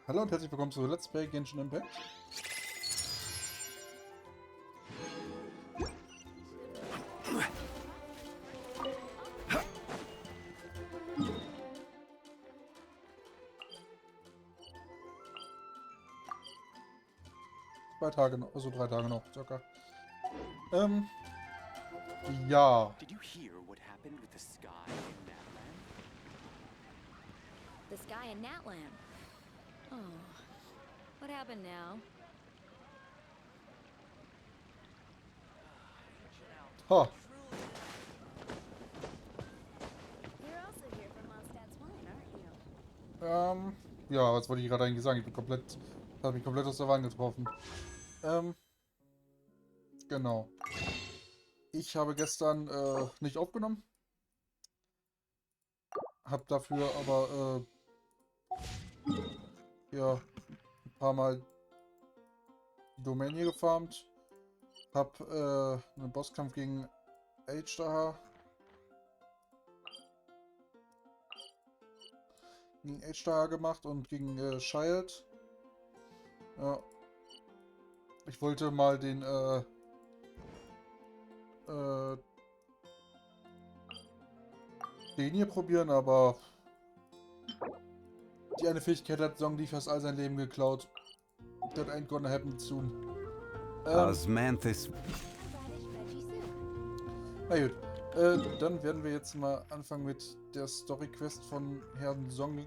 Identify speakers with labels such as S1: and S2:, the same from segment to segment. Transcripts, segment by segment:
S1: Hallo und herzlich willkommen zu Let's Play Genshin Impact. Zwei Tage noch, also 3 Tage noch, circa. Ja.
S2: Did you hear what happened with the sky in Natland?
S3: The sky in Natland. Oh, what happened now?
S1: Ha.
S3: You're also here from Mondstadt's wine, aren't you?
S1: Ja, was wollte ich gerade eigentlich sagen? Habe mich komplett aus der Bahn getroffen. Genau. Ich habe gestern nicht aufgenommen. Hab dafür aber ja, ein paar Mal die Domain hier gefarmt. Hab einen Bosskampf gegen H gemacht und gegen Child. Ja. Ich wollte mal den den hier probieren, aber die eine Fähigkeit hat Zhongli fast all sein Leben geklaut. That ain't gonna happen soon.
S4: Osmanthus.
S1: Na gut. Dann werden wir jetzt mal anfangen mit der Story-Quest von Herrn Zhongli.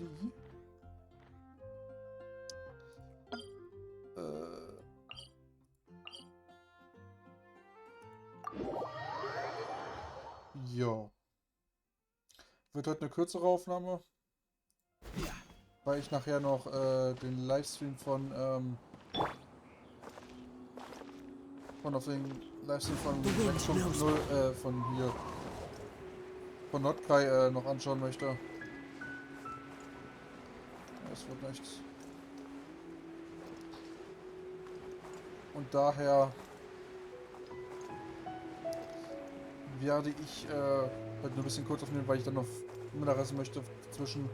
S1: Ja. Wird heute eine kürzere Aufnahme, weil ich nachher noch den Livestream von auf den Livestream von 6.0 von hier von Nordkai noch anschauen möchte. Das wird nichts. Und daher werde ich heute nur ein bisschen kurz aufnehmen, weil ich dann noch Mittagessen möchte zwischen.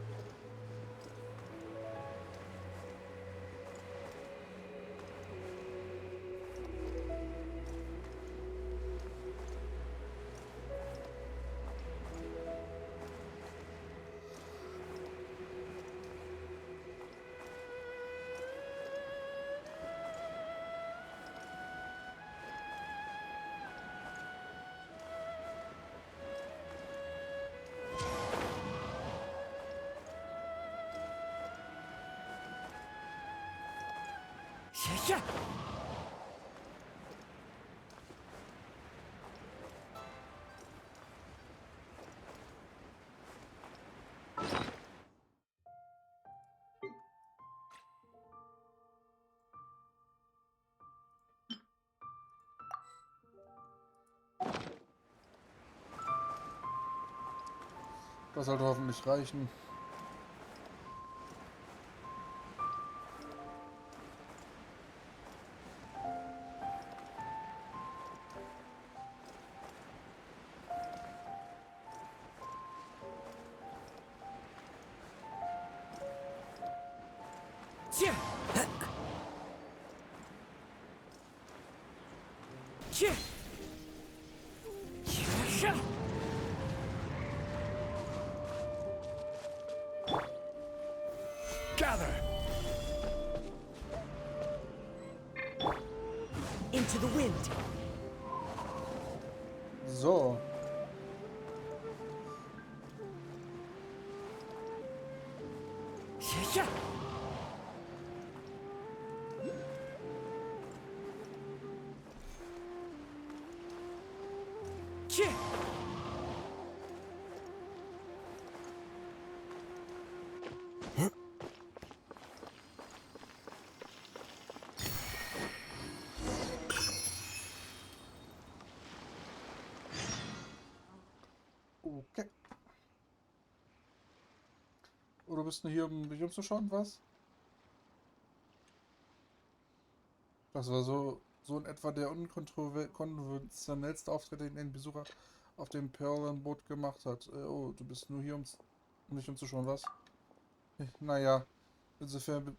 S4: Ja.
S1: Das sollte hoffentlich reichen.
S4: Tja. Tja. Ja. Gather. Into the wind.
S1: So.
S4: Ja. Tja.
S1: Okay. Oder bist du hier, um dich umzuschauen, was? Das war so in etwa der unkonventionellste Auftritt, den ein Besucher auf dem Perlenboot gemacht hat. Oh, du bist nur hier, um dich umzuschauen, was? Naja, insofern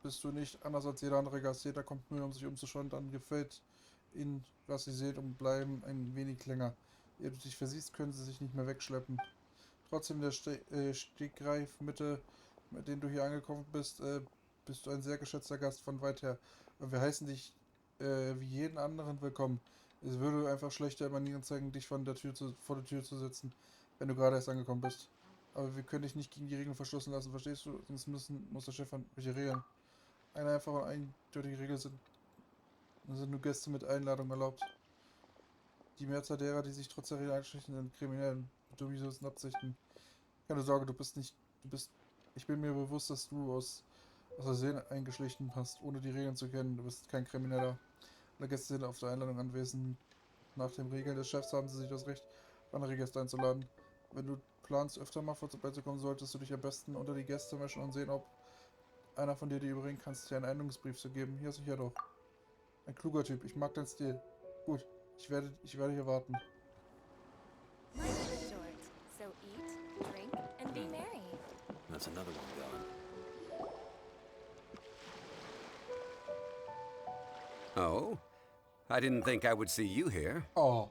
S1: bist du nicht anders als jeder andere Gast. Jeder kommt nur, um sich umzuschauen, dann gefällt ihnen, was sie sehen und bleiben ein wenig länger. Ehe du dich versiehst, können sie sich nicht mehr wegschleppen. Trotzdem der Stegreif-Mitte, mit dem du hier angekommen bist, bist du ein sehr geschätzter Gast von weit her. Und wir heißen dich wie jeden anderen willkommen. Es würde einfach schlechte Manieren zeigen, dich vor der Tür zu setzen, wenn du gerade erst angekommen bist. Aber wir können dich nicht gegen die Regeln verstoßen lassen, verstehst du? Sonst muss der Chef an welche Regeln. Eine einfache und eindeutige Regel sind nur Gäste mit Einladung erlaubt. Die Mehrzahl derer, die sich trotz der Regeln einschleichen, sind Kriminellen mit dubiosen Absichten. Keine Sorge, ich bin mir bewusst, dass du aus Versehen eingeschlichen hast, ohne die Regeln zu kennen. Du bist kein Krimineller. Alle Gäste sind auf der Einladung anwesend. Nach den Regeln des Chefs haben sie sich das Recht, andere Gäste einzuladen. Wenn du planst, öfter mal vorbeizukommen, solltest du dich am besten unter die Gäste mischen und sehen, ob einer von dir dir überreden kannst, dir einen Einladungsbrief zu geben. Hier ist sicher doch. Ein kluger Typ, ich mag deinen Stil. Gut, ich werde hier warten.
S3: Life is short, so eat, drink, and be merry.
S5: That's another one gone.
S4: Oh? I didn't think I would see you here.
S1: Oh,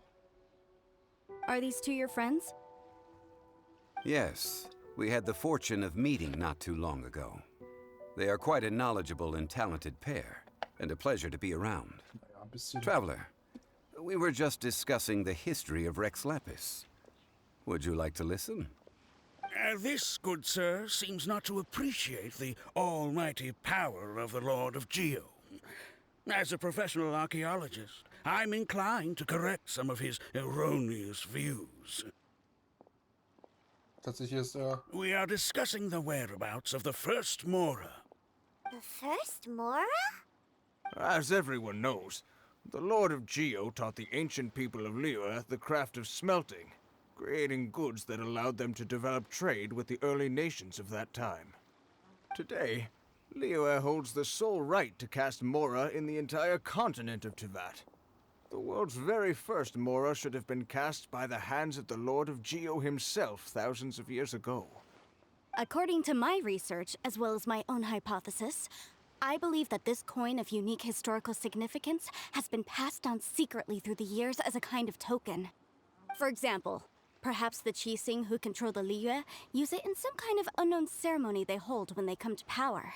S3: Are these two your friends?
S4: Yes, we had the fortune of meeting not too long ago. They are quite a knowledgeable and talented pair, and a pleasure to be around.
S1: naja, ein bisschen.
S4: Traveler, we were just discussing the history of Rex Lapis. Would you like to listen?
S6: This, good sir, seems not to appreciate the almighty power of the Lord of Geo. As a professional archaeologist, I'm inclined to correct some of his erroneous views.
S1: Tatsächlich ist er.
S6: We are discussing the whereabouts of the first Mora.
S3: The first Mora?
S7: As everyone knows, the Lord of Geo taught the ancient people of Liyue the craft of smelting, creating goods that allowed them to develop trade with the early nations of that time. Today, Liyue holds the sole right to cast Mora in the entire continent of Teyvat. The world's very first Mora should have been cast by the hands of the Lord of Geo himself thousands of years ago.
S8: According to my research, as well as my own hypothesis, I believe that this coin of unique historical significance has been passed down secretly through the years as a kind of token. For example, perhaps the Qixing who control the Liyue use it in some kind of unknown ceremony they hold when they come to power.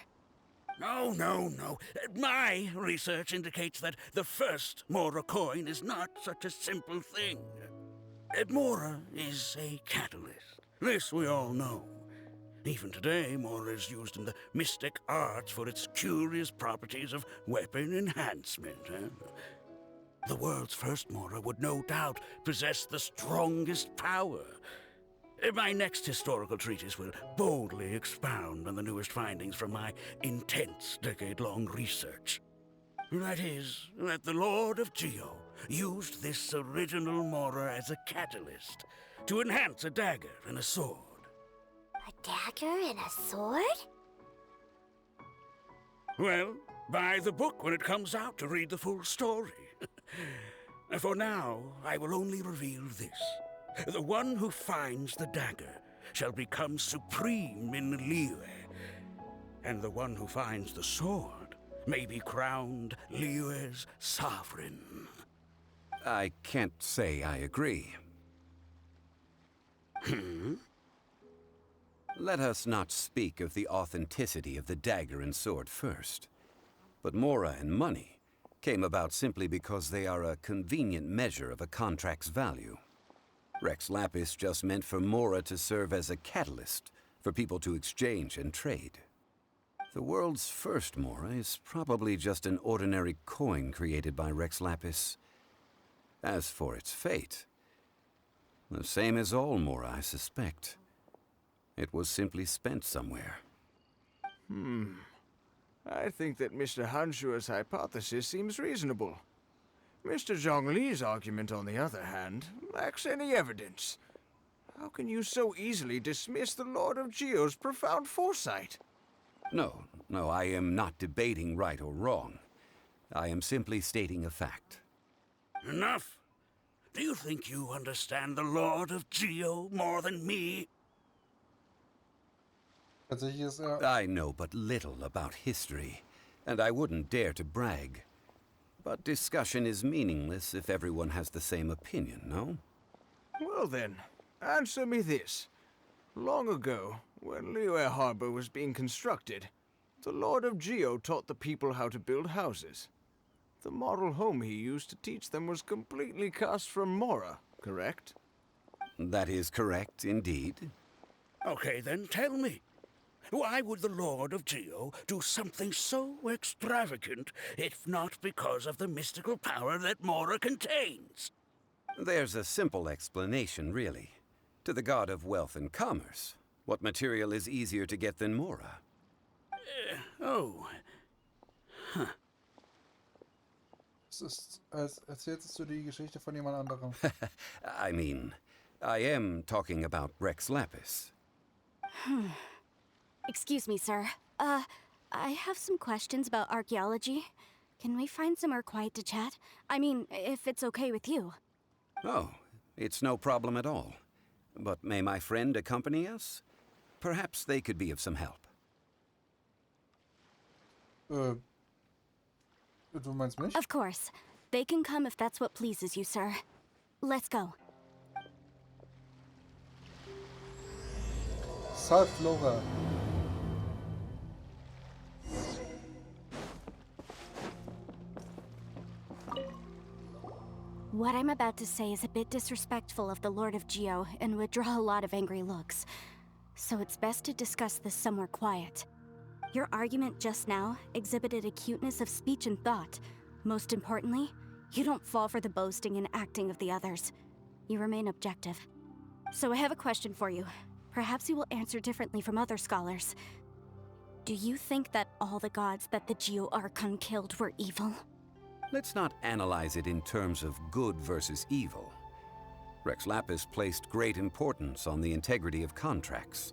S6: No. My research indicates that the first Mora coin is not such a simple thing. Mora is a catalyst. This we all know. Even today, Mora is used in the mystic arts for its curious properties of weapon enhancement. The world's first Mora would no doubt possess the strongest power. My next historical treatise will boldly expound on the newest findings from my intense decade-long research. That is, that the Lord of Geo used this original Mora as a catalyst to enhance a dagger and a sword.
S3: A dagger and a sword?
S6: Well, buy the book when it comes out to read the full story. For now, I will only reveal this. The one who finds the dagger shall become supreme in Liyue, and the one who finds the sword may be crowned Liyue's sovereign.
S4: I can't say I agree. Let us not speak of the authenticity of the dagger and sword first. But Mora and money came about simply because they are a convenient measure of a contract's value. Rex Lapis just meant for Mora to serve as a catalyst for people to exchange and trade. The world's first Mora is probably just an ordinary coin created by Rex Lapis. As for its fate, the same as all Mora, I suspect. It was simply spent somewhere.
S7: I think that Mr. Hanshua's hypothesis seems reasonable. Mr. Zhongli's argument, on the other hand, lacks any evidence. How can you so easily dismiss the Lord of Geo's profound foresight?
S4: No, I am not debating right or wrong. I am simply stating a fact.
S6: Enough! Do you think you understand the Lord of Geo more than me?
S1: Tatsächlich ist er.
S4: I know but little about history, and I wouldn't dare to brag. But discussion is meaningless if everyone has the same opinion, no?
S7: Well then, answer me this. Long ago, when Liyue Harbor was being constructed, the Lord of Geo taught the people how to build houses. The model home he used to teach them was completely cast from Mora, correct?
S4: That is correct, indeed.
S6: Okay, then tell me. Why would the Lord of Geo do something so extravagant if not because of the mystical power that Mora contains?
S4: There's a simple explanation, really. To the god of wealth and commerce, what material is easier to get than Mora?
S6: Oh.
S1: Es ist, als erzählst du die Geschichte von jemand anderem.
S4: I mean, I am talking about Rex Lapis.
S8: Excuse me, sir. I have some questions about archaeology. Can we find somewhere quiet to chat? I mean, if it's okay with you.
S4: Oh, it's no problem at all. But may my friend accompany us? Perhaps they could be of some help.
S1: Du meinst mich?
S8: Of course. They can come if that's what pleases you, sir. Let's go.
S1: Salve Flora.
S8: What I'm about to say is a bit disrespectful of the Lord of Geo and would draw a lot of angry looks. So it's best to discuss this somewhere quiet. Your argument just now exhibited acuteness of speech and thought. Most importantly, you don't fall for the boasting and acting of the others. You remain objective. So I have a question for you. Perhaps you will answer differently from other scholars. Do you think that all the gods that the Geo Archon killed were evil?
S4: Let's not analyze it in terms of good versus evil. Rex Lapis placed great importance on the integrity of contracts.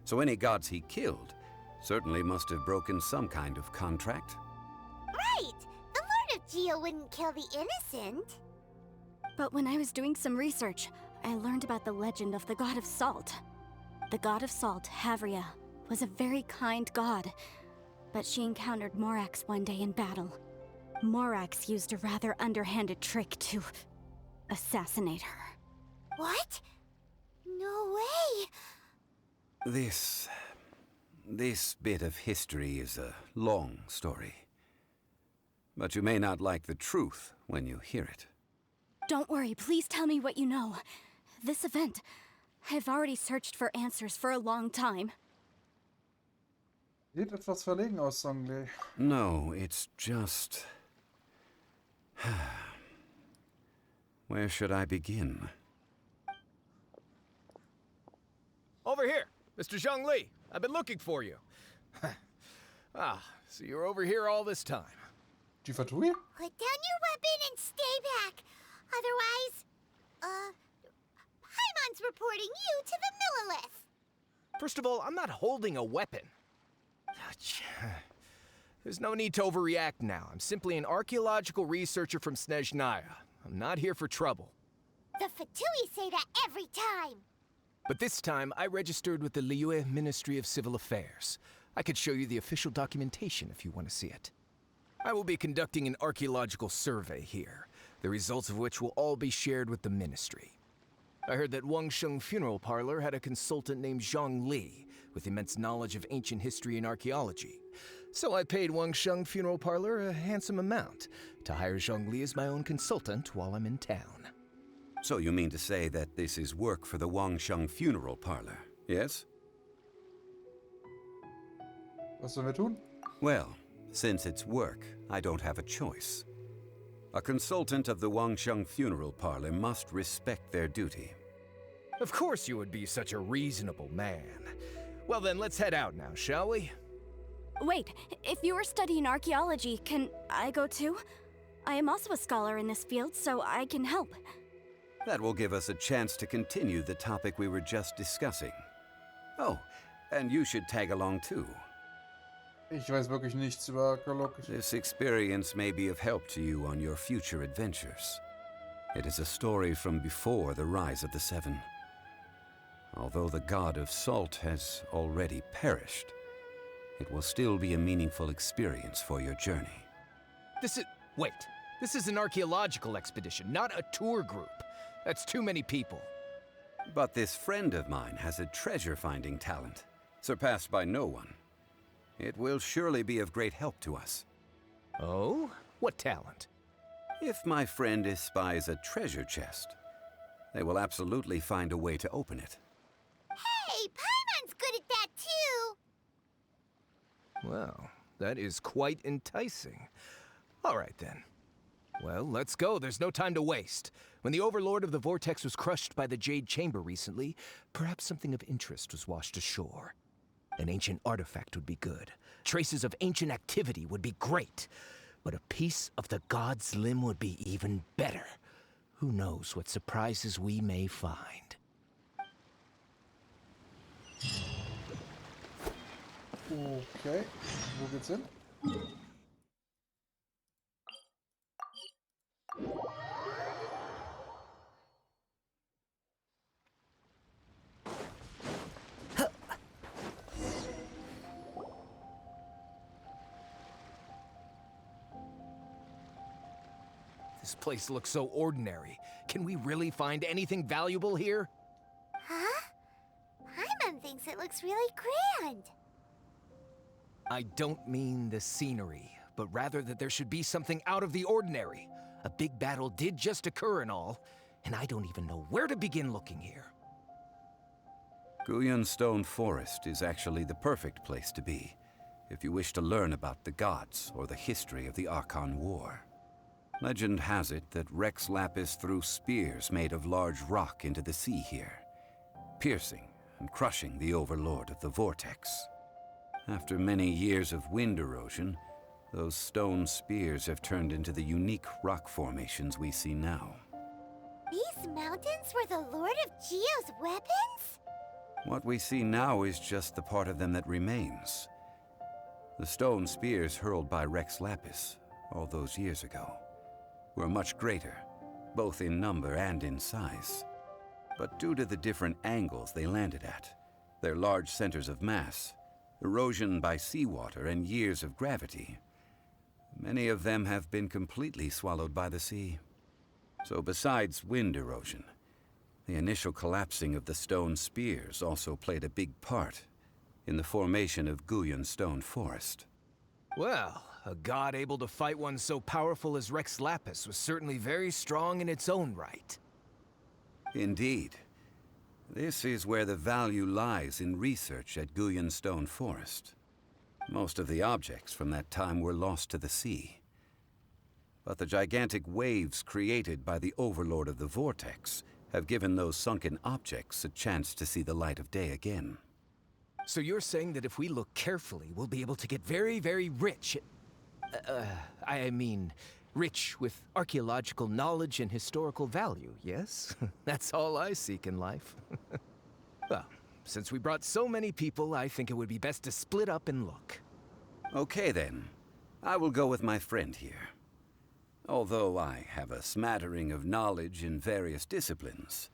S4: So any gods he killed certainly must have broken some kind of contract.
S3: Right! The Lord of Geo wouldn't kill the innocent.
S8: But when I was doing some research, I learned about the legend of the god of salt. The god of salt, Havria, was a very kind god, but she encountered Morax one day in battle. Morax used a rather underhanded trick to assassinate her.
S3: What? No way!
S4: This bit of history is a long story. But you may not like the truth when you hear it.
S8: Don't worry, please tell me what you know. This event, I've already searched for answers for a long time.
S1: Sieht etwas verlegen aus, Songley.
S4: No, it's just... Where should I begin?
S9: Over here, Mr. Zhongli. I've been looking for you. So you're over here all this time.
S1: Die Fatui?
S3: Put down your weapon and stay back. Otherwise, Paimon's reporting you to the Millilith.
S9: First of all, I'm not holding a weapon. There's no need to overreact now. I'm simply an archaeological researcher from Snezhnaya. I'm not here for trouble.
S3: The Fatui say that every time.
S9: But this time, I registered with the Liyue Ministry of Civil Affairs. I could show you the official documentation if you want to see it. I will be conducting an archaeological survey here, the results of which will all be shared with the ministry. I heard that Wangsheng Funeral Parlor had a consultant named Zhang Li, with immense knowledge of ancient history and archaeology. So I paid Wangsheng Funeral Parlor a handsome amount to hire Zhang Li as my own consultant while I'm in town.
S4: So you mean to say that this is work for the Wangsheng Funeral Parlor, yes?
S1: Was sollen wir tun?
S4: Well, since it's work, I don't have a choice. A consultant of the Wangsheng Funeral Parlor must respect their duty.
S9: Of course you would be such a reasonable man. Well then, let's head out now, shall we?
S8: Wait, if you are studying archaeology, can I go too? I am also a scholar in this field, so I can help.
S4: That will give us a chance to continue the topic we were just discussing. Oh, and you should tag along too.
S1: Ich weiß wirklich nichts über Archäologie.
S4: This experience may be of help to you on your future adventures. It is a story from before the rise of the Seven. Although the god of salt has already perished, it will still be a meaningful experience for your journey.
S9: Wait. This is an archaeological expedition, not a tour group. That's too many people.
S4: But this friend of mine has a treasure-finding talent, surpassed by no one. It will surely be of great help to us.
S9: Oh? What talent?
S4: If my friend espies a treasure chest, they will absolutely find a way to open it.
S3: Hey, Paimon's good at that too!
S9: Well, that is quite enticing. All right, then. Well, let's go. There's no time to waste. When the Overlord of the Vortex was crushed by the Jade Chamber recently, perhaps something of interest was washed ashore. An ancient artifact would be good. Traces of ancient activity would be great. But a piece of the god's limb would be even better. Who knows what surprises we may find.
S1: Okay, wo geht's hin?
S9: This place looks so ordinary. Can we really find anything valuable here?
S3: Huh? Paimon thinks it looks really grand.
S9: I don't mean the scenery, but rather that there should be something out of the ordinary. A big battle did just occur and all, and I don't even know where to begin looking here.
S4: Guyan Stone Forest is actually the perfect place to be, if you wish to learn about the gods or the history of the Archon War. Legend has it that Rex Lapis threw spears made of large rock into the sea here, piercing and crushing the Overlord of the Vortex. After many years of wind erosion, those stone spears have turned into the unique rock formations we see now.
S3: These mountains were the Lord of Geo's weapons?
S4: What we see now is just the part of them that remains. The stone spears hurled by Rex Lapis all those years ago were much greater, both in number and in size. But due to the different angles they landed at, their large centers of mass, erosion by seawater, and years of gravity, many of them have been completely swallowed by the sea. So besides wind erosion, the initial collapsing of the stone spears also played a big part in the formation of Guyan Stone Forest.
S9: Well, a god able to fight one so powerful as Rex Lapis was certainly very strong in its own right.
S4: Indeed. This is where the value lies in research at Guyan Stone Forest. Most of the objects from that time were lost to the sea. But the gigantic waves created by the Overlord of the Vortex have given those sunken objects a chance to see the light of day again.
S9: So you're saying that if we look carefully, we'll be able to get very, very rich. I mean, rich with archaeological knowledge and historical value, yes? That's all I seek in life. Well, since we brought so many people, I think it would be best to split up and look.
S4: Okay then. I will go with my friend here. Although I have a smattering of knowledge in various disciplines,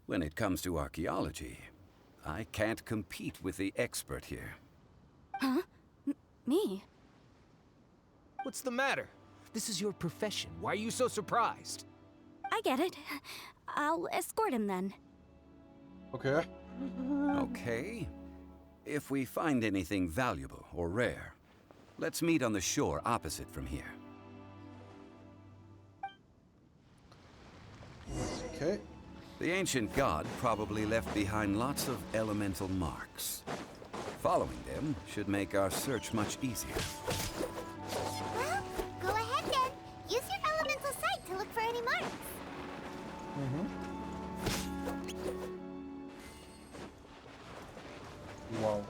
S4: when it comes to archaeology, I can't compete with the expert here.
S8: Huh? Me?
S9: What's the matter? This is your profession. Why are you so surprised?
S8: I get it. I'll escort him then.
S1: Okay.
S4: Okay. If we find anything valuable or rare, let's meet on the shore opposite from here.
S1: Okay.
S4: The ancient god probably left behind lots of elemental marks. Following them should make our search much easier.
S3: Well, go ahead then. Use your elemental sight to look for any marks.
S1: Wow.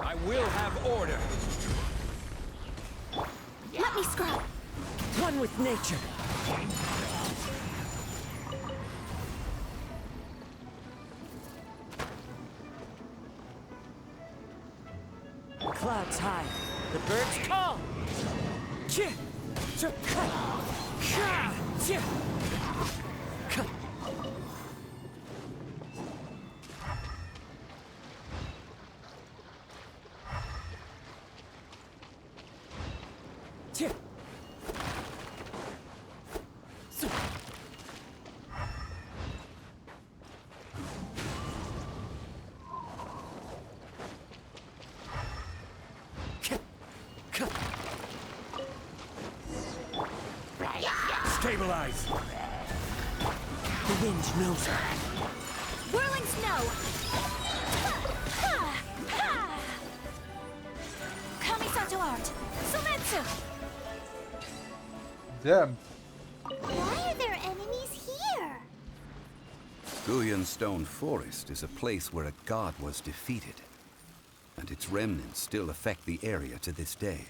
S9: I will have order.
S8: Let me scrub.
S10: One with nature. Clouds high. The birds call. Chih! Chih! Ka! Chih! Ka! Stabilize! The wind knows her.
S8: Whirling snow! Kamisato art! Sumetsu!
S1: Damn.
S3: Why are there enemies here?
S4: Guyan Stone Forest is a place where a god was defeated, and its remnants still affect the area to this day.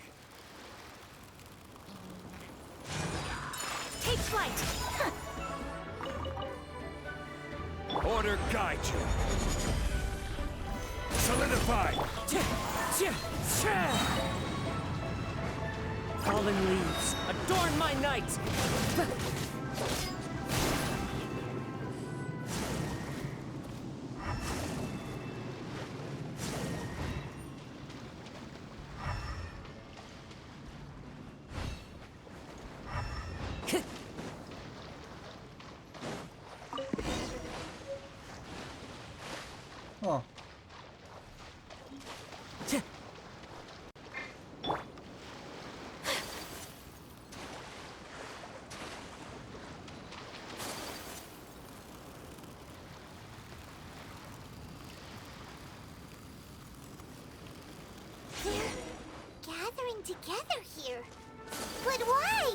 S8: Take flight!
S10: Order guide you. Solidify! Fallen leaves, adorn my night!
S1: Oh.
S3: They're gathering together here. But why?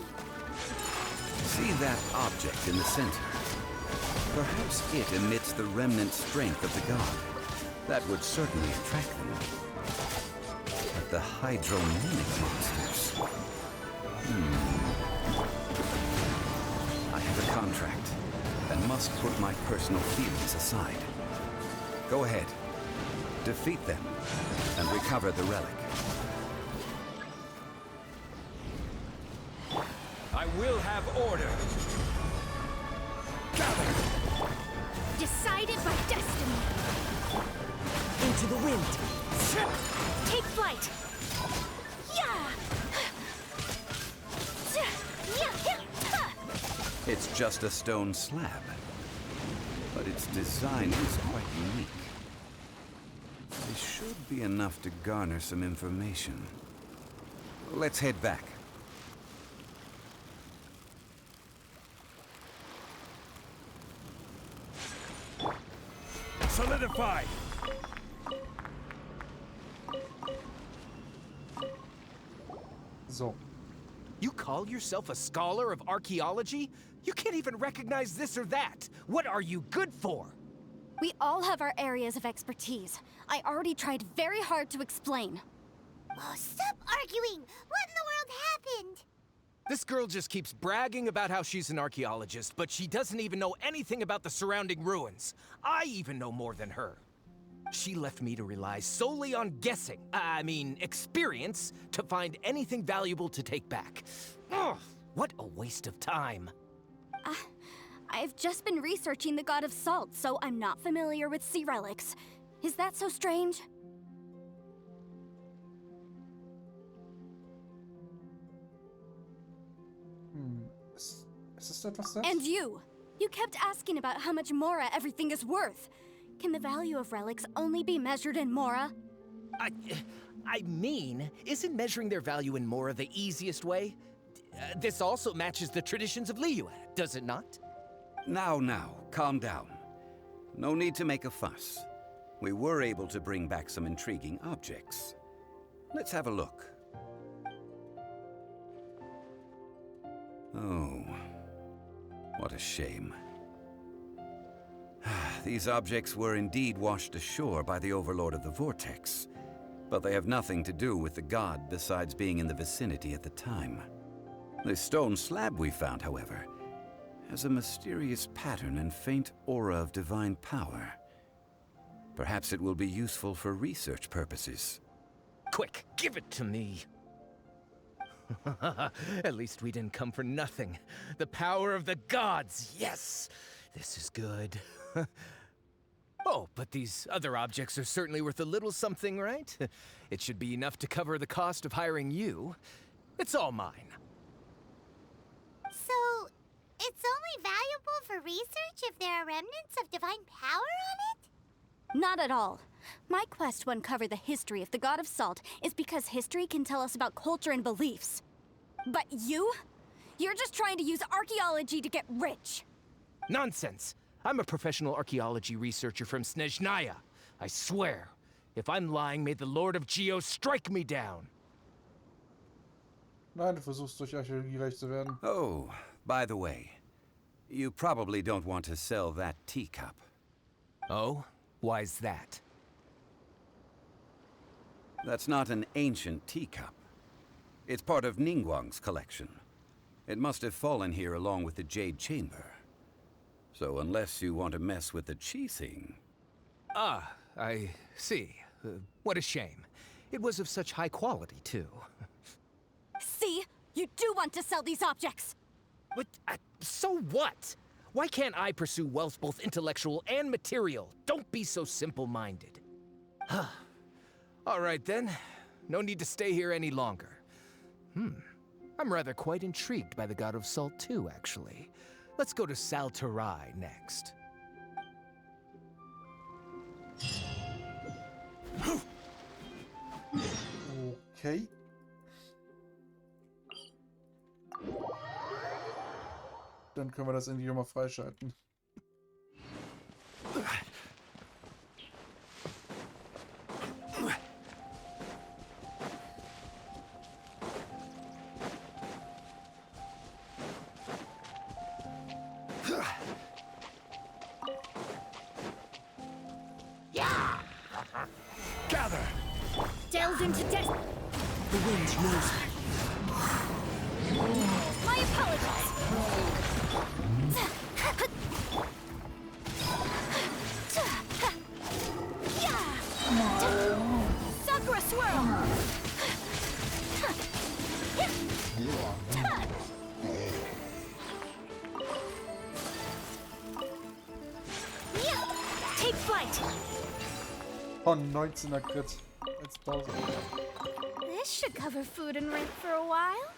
S4: See that object in the center? Perhaps it emits the remnant strength of the god. That would certainly attract them. But the hydromimic monsters... I have a contract, and must put my personal feelings aside. Go ahead. Defeat them, and recover the relic.
S10: I will have order. Gather!
S8: Decided by destiny!
S10: Into the wind!
S8: Take flight!
S4: It's just a stone slab, but its design is quite unique. This should be enough to garner some information. Let's head back.
S10: Solidify!
S1: So.
S9: You call yourself a scholar of archaeology? You can't even recognize this or that. What are you good for?
S8: We all have our areas of expertise. I already tried very hard to explain.
S3: Oh, stop arguing! What in the world happened?
S9: This girl just keeps bragging about how she's an archaeologist, but she doesn't even know anything about the surrounding ruins. I even know more than her. She left me to rely solely on guessing, experience, to find anything valuable to take back. Ugh, what a waste of time.
S8: I've just been researching the god of salt, so I'm not familiar with sea relics. Is that so strange?
S1: Ist etwas das?
S8: And you! You kept asking about how much Mora everything is worth. Can the value of relics only be measured in Mora?
S9: Isn't measuring their value in Mora the easiest way? This also matches the traditions of Liyue, does it not?
S4: Now, calm down. No need to make a fuss. We were able to bring back some intriguing objects. Let's have a look. Oh, what a shame. These objects were indeed washed ashore by the Overlord of the Vortex, but they have nothing to do with the god besides being in the vicinity at the time. The stone slab we found, however, has a mysterious pattern and faint aura of divine power. Perhaps it will be useful for research purposes.
S9: Quick, give it to me. At least we didn't come for nothing. The power of the gods, yes! This is good. Oh, but these other objects are certainly worth a little something, right? It should be enough to cover the cost of hiring you. It's all mine.
S3: So, it's only valuable for research if there are remnants of divine power on it?
S8: Not at all. My quest to uncover the history of the god of salt is because history can tell us about culture and beliefs. But you You're just trying to use archaeology to get rich.
S9: Nonsense! I'm a professional archaeology researcher from Snezhnaya. I swear, if I'm lying, may the Lord of Geo strike me down.
S1: Nein, du versuchst durch Archäologie reich zu werden.
S4: Oh, by the way, you probably don't want to sell that teacup.
S9: Oh? Why's that?
S4: That's not an ancient teacup. It's part of Ningguang's collection. It must have fallen here along with the Jade Chamber. So unless you want to mess with the Qixing...
S9: Ah, I see. What a shame. It was of such high quality, too.
S8: See? You do want to sell these objects!
S9: But, so what? Why can't I pursue wealth both intellectual and material? Don't be so simple-minded. All right, then. No need to stay here any longer. I'm rather quite intrigued by the God of Salt, too, actually. Let's go to Saltarai next.
S1: Okay. Dann können wir das endlich mal freischalten.
S9: Gather!
S8: Delves into death.
S10: The wind knows.
S8: My apologies. Sakura swirl. Take flight.
S1: Oh, 19er Crit. Als 1000.
S8: This should cover food and rent for a while.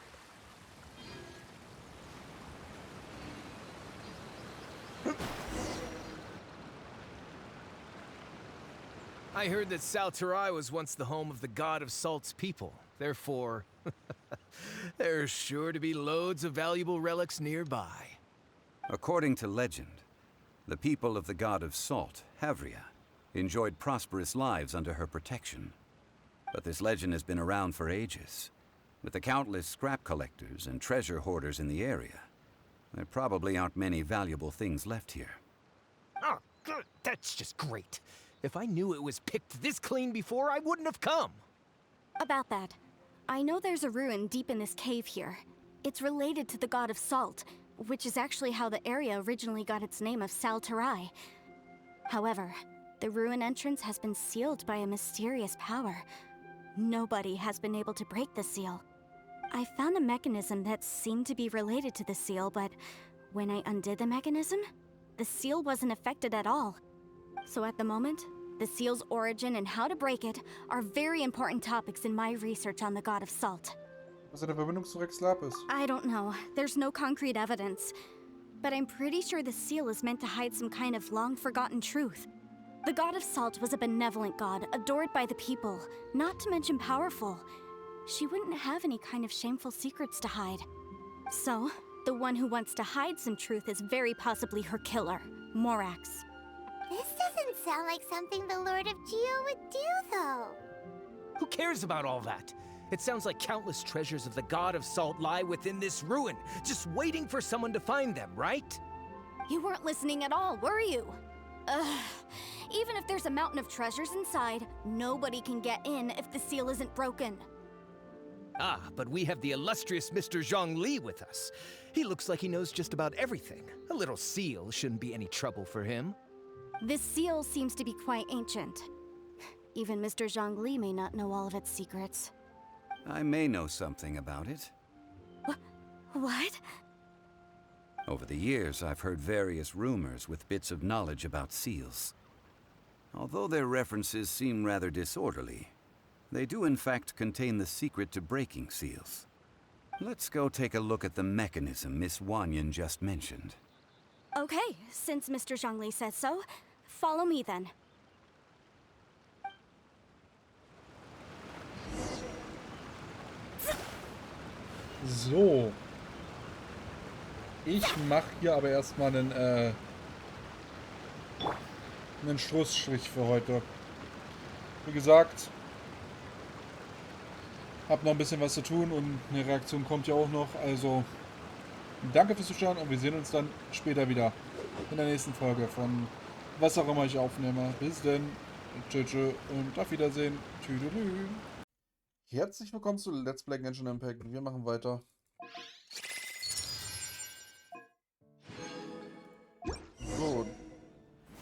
S9: I heard that Saltarai was once the home of the God of Salt's people. Therefore, there's sure to be loads of valuable relics nearby.
S4: According to legend, the people of the God of Salt, Havria, enjoyed prosperous lives under her protection. But this legend has been around for ages. With the countless scrap collectors and treasure hoarders in the area, there probably aren't many valuable things left here.
S9: Oh, good. That's just great. If I knew it was picked this clean before, I wouldn't have come.
S8: About that, I know there's a ruin deep in this cave here. It's related to the God of Salt, which is actually how the area originally got its name of Saltarai. However, the ruin entrance has been sealed by a mysterious power. Nobody has been able to break the seal. I found a mechanism that seemed to be related to the seal, but when I undid the mechanism, the seal wasn't affected at all. So at the moment, the seal's origin and how to break it are very important topics in my research on the God of Salt.
S1: Was ist eine Verbindung zu Rex Lapis?
S8: I don't know. There's no concrete evidence. But I'm pretty sure the seal is meant to hide some kind of long-forgotten truth. The God of Salt was a benevolent god, adored by the people, not to mention powerful. She wouldn't have any kind of shameful secrets to hide. So, the one who wants to hide some truth is very possibly her killer, Morax.
S3: This doesn't sound like something the Lord of Geo would do, though.
S9: Who cares about all that? It sounds like countless treasures of the God of Salt lie within this ruin, just waiting for someone to find them, right?
S8: You weren't listening at all, were you? Even if there's a mountain of treasures inside, nobody can get in if the seal isn't broken.
S9: Ah, but we have the illustrious Mr. Zhongli with us. He looks like he knows just about everything. A little seal shouldn't be any trouble for him.
S8: This seal seems to be quite ancient. Even Mr. Zhongli may not know all of its secrets.
S4: I may know something about it.
S8: What?
S4: Over the years, I've heard various rumors with bits of knowledge about seals. Although their references seem rather disorderly, they do in fact contain the secret to breaking seals. Let's go take a look at the mechanism Miss Wanyan just mentioned.
S8: Okay, since Mr. Zhongli says so, follow me then.
S1: So. Ich mache hier aber erstmal einen Schlussstrich für heute. Wie gesagt, hab noch ein bisschen was zu tun und eine Reaktion kommt ja auch noch. Also danke fürs Zuschauen und wir sehen uns dann später wieder in der nächsten Folge von was auch immer ich aufnehme. Bis denn. Tschüss und auf Wiedersehen. Tüdelü. Herzlich willkommen zu Let's Play Genshin Impact. Wir machen weiter. So,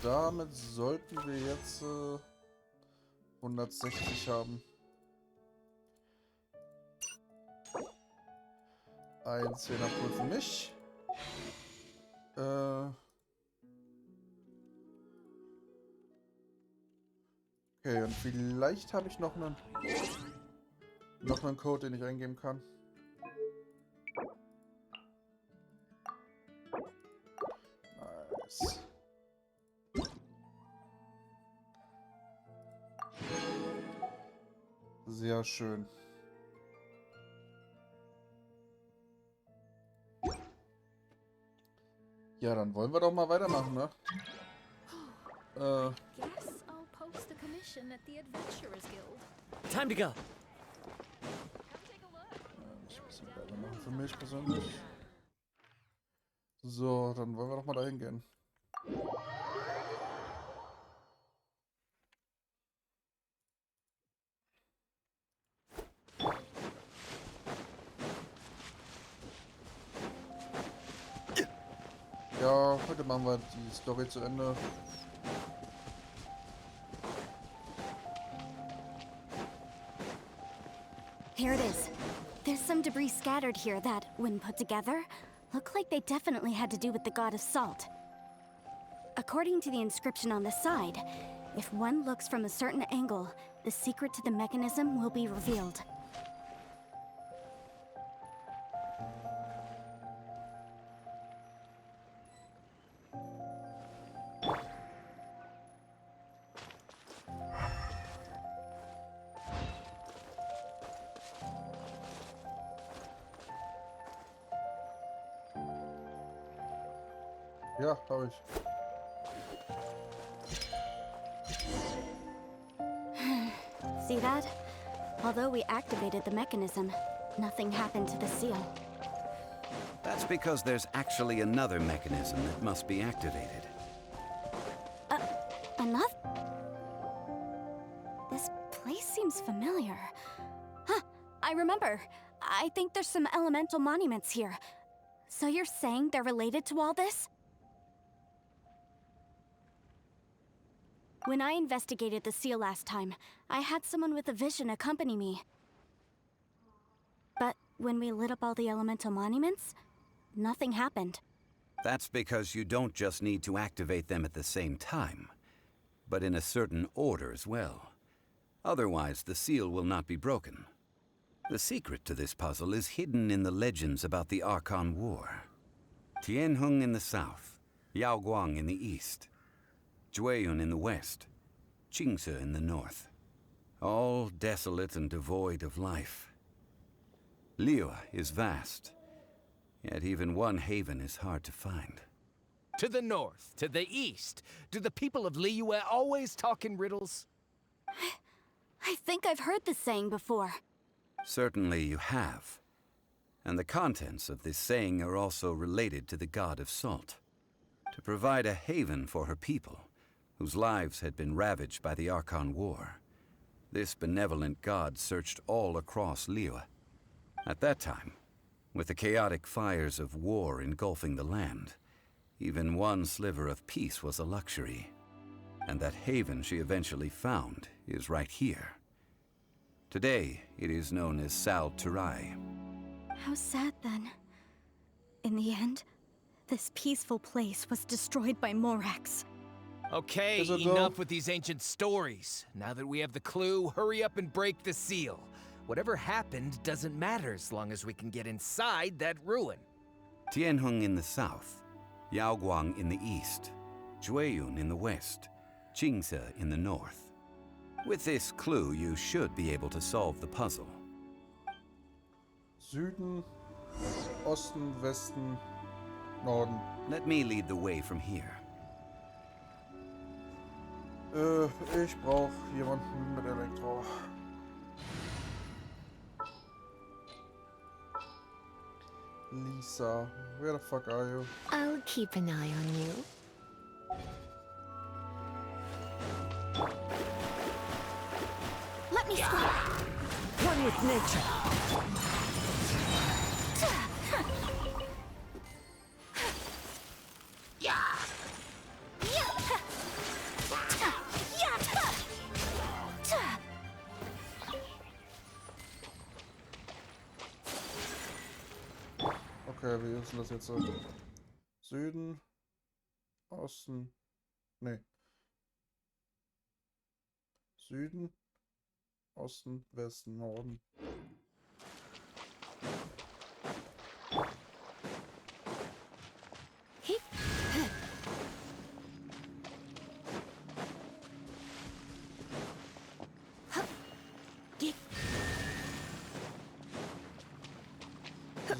S1: damit sollten wir jetzt 160 haben. Ein 10er Pool für mich. Okay, und vielleicht habe ich noch einen Code, den ich eingeben kann. Nice. Sehr schön. Ja, dann wollen wir doch mal weitermachen, ne?
S10: Time to go.
S1: Ich muss ein bisschen weitermachen für mich persönlich. So, dann wollen wir doch mal dahin gehen. Ja, heute machen wir die Story zu Ende.
S8: Here it is. There's some debris scattered here that, when put together, look like they definitely had to do with the god of salt. According to the inscription on the side, if one looks from a certain angle, the secret to the mechanism will be revealed.
S1: Ja, habe ich.
S8: See that? Although we activated the mechanism, nothing happened to the seal.
S4: That's because there's actually another mechanism that must be activated.
S8: Another? This place seems familiar. Huh, I remember. I think there's some elemental monuments here. So you're saying they're related to all this? When I investigated the seal last time, I had someone with a vision accompany me. But when we lit up all the elemental monuments, nothing happened.
S4: That's because you don't just need to activate them at the same time, but in a certain order as well. Otherwise, the seal will not be broken. The secret to this puzzle is hidden in the legends about the Archon War. Tianheng in the south, Yaoguang in the east, Jueyun in the west, Qingce in the north. All desolate and devoid of life. Liyue is vast, yet even one haven is hard to find.
S9: To the north, to the east. Do the people of Liyue always talk in riddles?
S8: I think I've heard this saying before.
S4: Certainly you have. And the contents of this saying are also related to the god of salt. To provide a haven for her people, whose lives had been ravaged by the Archon War, this benevolent god searched all across Liyue. At that time, with the chaotic fires of war engulfing the land, even one sliver of peace was a luxury. And that haven she eventually found is right here. Today, it is known as Sal Turai.
S8: How sad then. In the end, this peaceful place was destroyed by Morax.
S9: Okay,
S1: Is it though?
S9: enough with these ancient stories. Now that we have the clue, hurry up and break the seal. Whatever happened doesn't matter as long as we can get inside that ruin.
S4: Tianheng in the south, Yaoguang in the east, Jueyun in the west, Qingce in the north. With this clue, you should be able to solve the puzzle.
S1: Süden, Osten, Westen, Norden.
S4: Let me lead the way from here.
S1: Ich brauche jemanden mit Elektro. Lisa, where the fuck are you?
S11: I'll keep an eye on you.
S8: Let me stop.
S10: One with nature.
S1: Okay, wie ist denn das jetzt so? Süden, Osten, nee. Süden, Osten, Westen, Norden.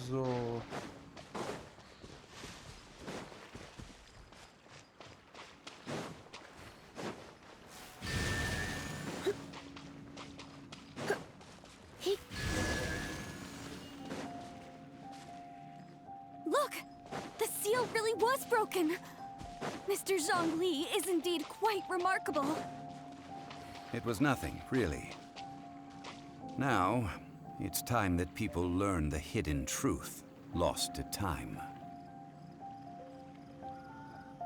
S1: So.
S8: Look! The seal really was broken! Mr. Zhongli is indeed quite remarkable.
S4: It was nothing, really. Now, it's time that people learn the hidden truth, lost to time.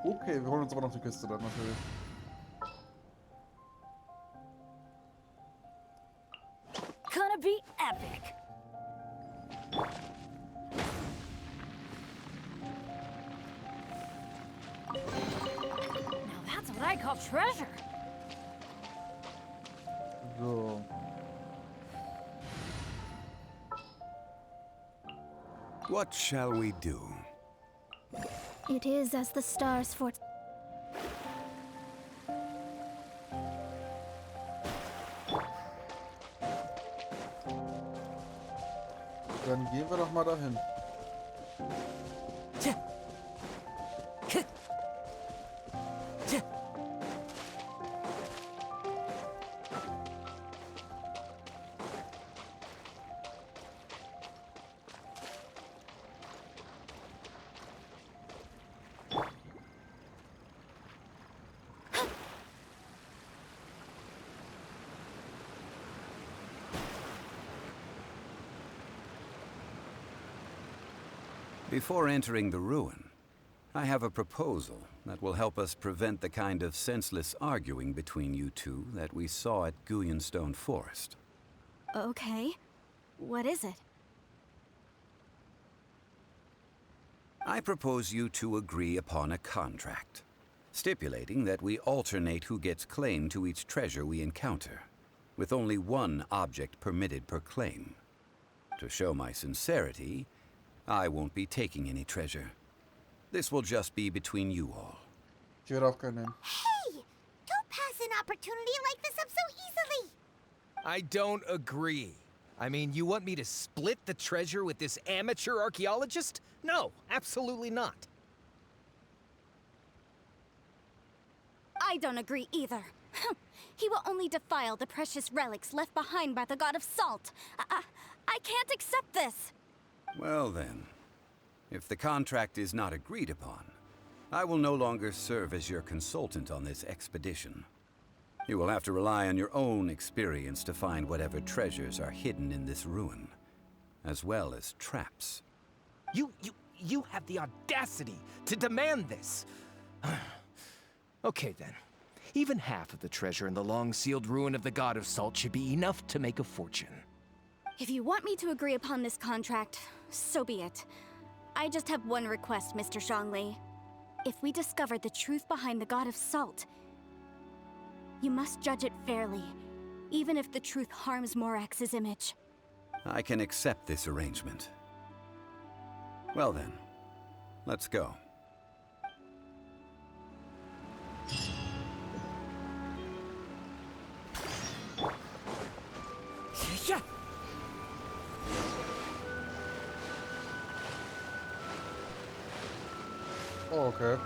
S1: Okay, wir holen uns aber noch die Kiste dann natürlich.
S8: Gonna be epic. Now that's what I call treasure.
S1: So.
S4: What shall we do?
S8: It is as the stars for...
S1: Dann gehen wir doch mal dahin.
S4: Before entering the ruin, I have a proposal that will help us prevent the kind of senseless arguing between you two that we saw at Guyenstone Forest.
S8: Okay. What is it?
S4: I propose you two agree upon a contract, stipulating that we alternate who gets claim to each treasure we encounter, with only one object permitted per claim. To show my sincerity, I won't be taking any treasure. This will just be between you all.
S1: Ich werde auch keinen nehmen.
S3: Hey! Don't pass an opportunity like this up so easily!
S9: I don't agree. I mean, you want me to split the treasure with this amateur archaeologist? No, absolutely not.
S8: I don't agree either. He will only defile the precious relics left behind by the god of salt. I can't accept this.
S4: Well then, if the contract is not agreed upon, I will no longer serve as your consultant on this expedition. You will have to rely on your own experience to find whatever treasures are hidden in this ruin, as well as traps.
S9: You have the audacity to demand this. Okay then. Even half of the treasure in the long-sealed ruin of the god of salt should be enough to make a fortune.
S8: If you want me to agree upon this contract, so be it. I just have one request, Mr. Zhongli. If we discover the truth behind the god of salt, you must judge it fairly, even if the truth harms Morax's image.
S4: I can accept this arrangement. Well then, let's go.
S10: Yeah.
S1: Oh, okay.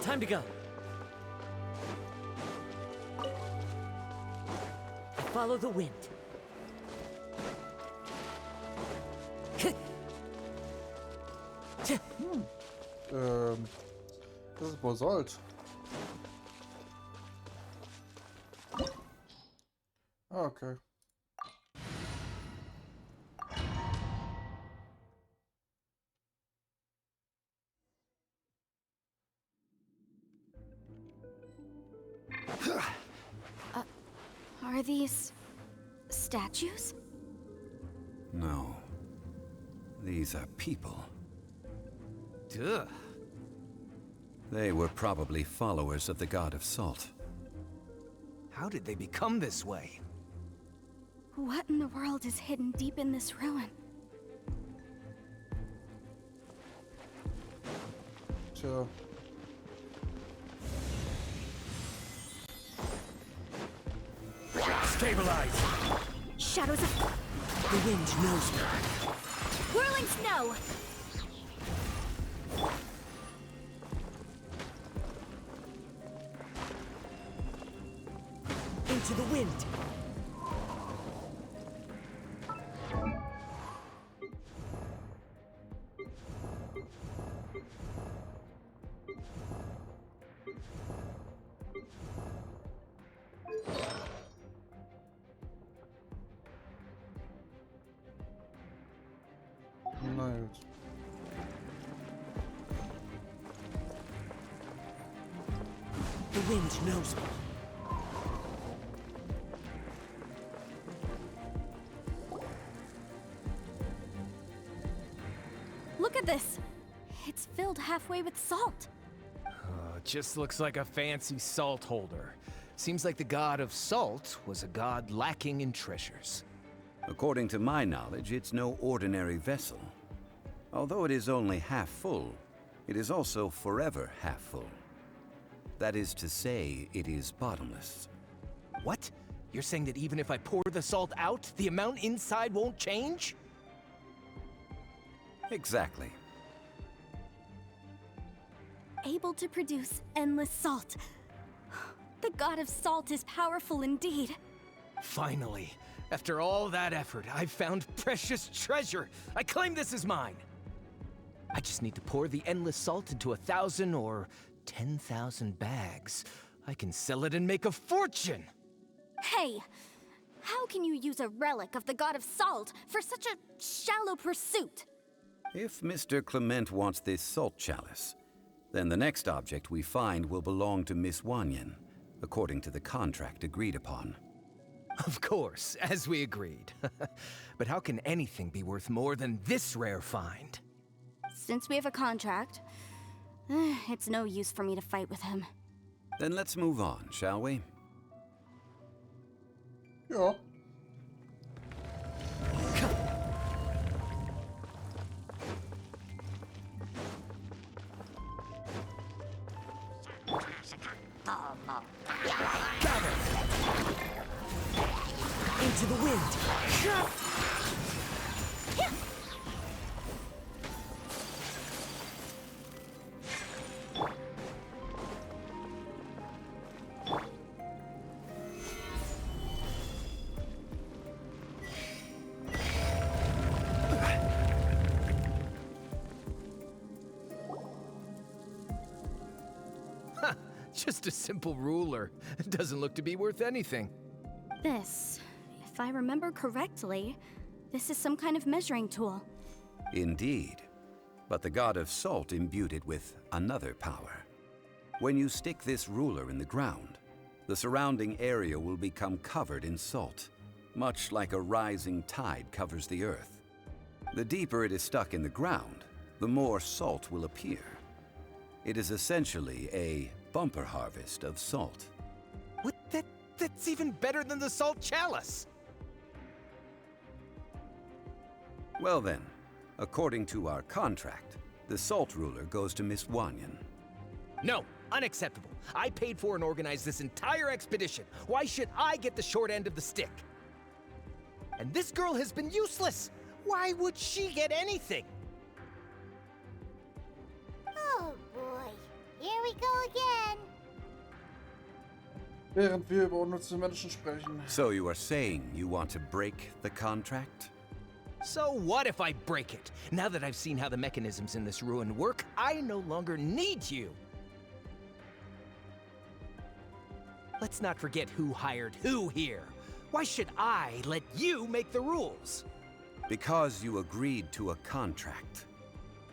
S10: Time to go. Follow the wind.
S1: Das ist wohl Wollt. Ah, okay.
S8: Are these statues?
S4: No. These are people.
S9: Duh.
S4: They were probably followers of the god of salt.
S9: How did they become this way?
S8: What in the world is hidden deep in this ruin?
S1: Tja.
S6: Stabilize!
S8: Shadows of
S10: The wind knows me.
S8: whirling snow!
S10: Into the wind.
S1: Na gut.
S10: The wind knows me.
S8: Look at this! It's filled halfway with salt.
S9: Just looks like a fancy salt holder. Seems like the god of salt was a god lacking in treasures.
S4: According to my knowledge, it's no ordinary vessel. Although it is only half full, it is also forever half full. That is to say, it is bottomless.
S9: What? You're saying that even if I pour the salt out, the amount inside won't change?
S4: Exactly.
S8: Able to produce endless salt. The god of salt is powerful indeed.
S9: Finally, after all that effort, I've found precious treasure. I claim this as mine. I just need to pour the endless salt into 1,000 or 10,000 bags. I can sell it and make a fortune.
S8: Hey, how can you use a relic of the god of salt for such a shallow pursuit?
S4: If Mr. Clement wants this salt chalice, then the next object we find will belong to Miss Wanyan, according to the contract agreed upon.
S9: Of course, as we agreed. But how can anything be worth more than this rare find?
S8: Since we have a contract, it's no use for me to fight with him.
S4: Then let's move on, shall we?
S1: Ja.
S10: Into the wind.
S9: Just a simple ruler. It doesn't look to be worth anything.
S8: This, if I remember correctly, this is some kind of measuring tool.
S4: Indeed. But the god of salt imbued it with another power. When you stick this ruler in the ground, the surrounding area will become covered in salt, much like a rising tide covers the earth. The deeper it is stuck in the ground, the more salt will appear. It is essentially a bumper harvest of salt.
S9: What? That's even better than the salt chalice!
S4: Well then, according to our contract, the salt ruler goes to Miss Wanyan.
S9: No, unacceptable. I paid for and organized this entire expedition. Why should I get the short end of the stick? And this girl has been useless!
S10: Why would she get anything?
S3: Oh boy, here we go again.
S1: Während wir über unnütze Menschen sprechen.
S4: So you are saying you want to break the contract?
S9: So what if I break it? Now that I've seen how the mechanisms in this ruin work, I no longer need you. Let's not forget who hired who here. Why should I let you make the rules?
S4: Because you agreed to a contract.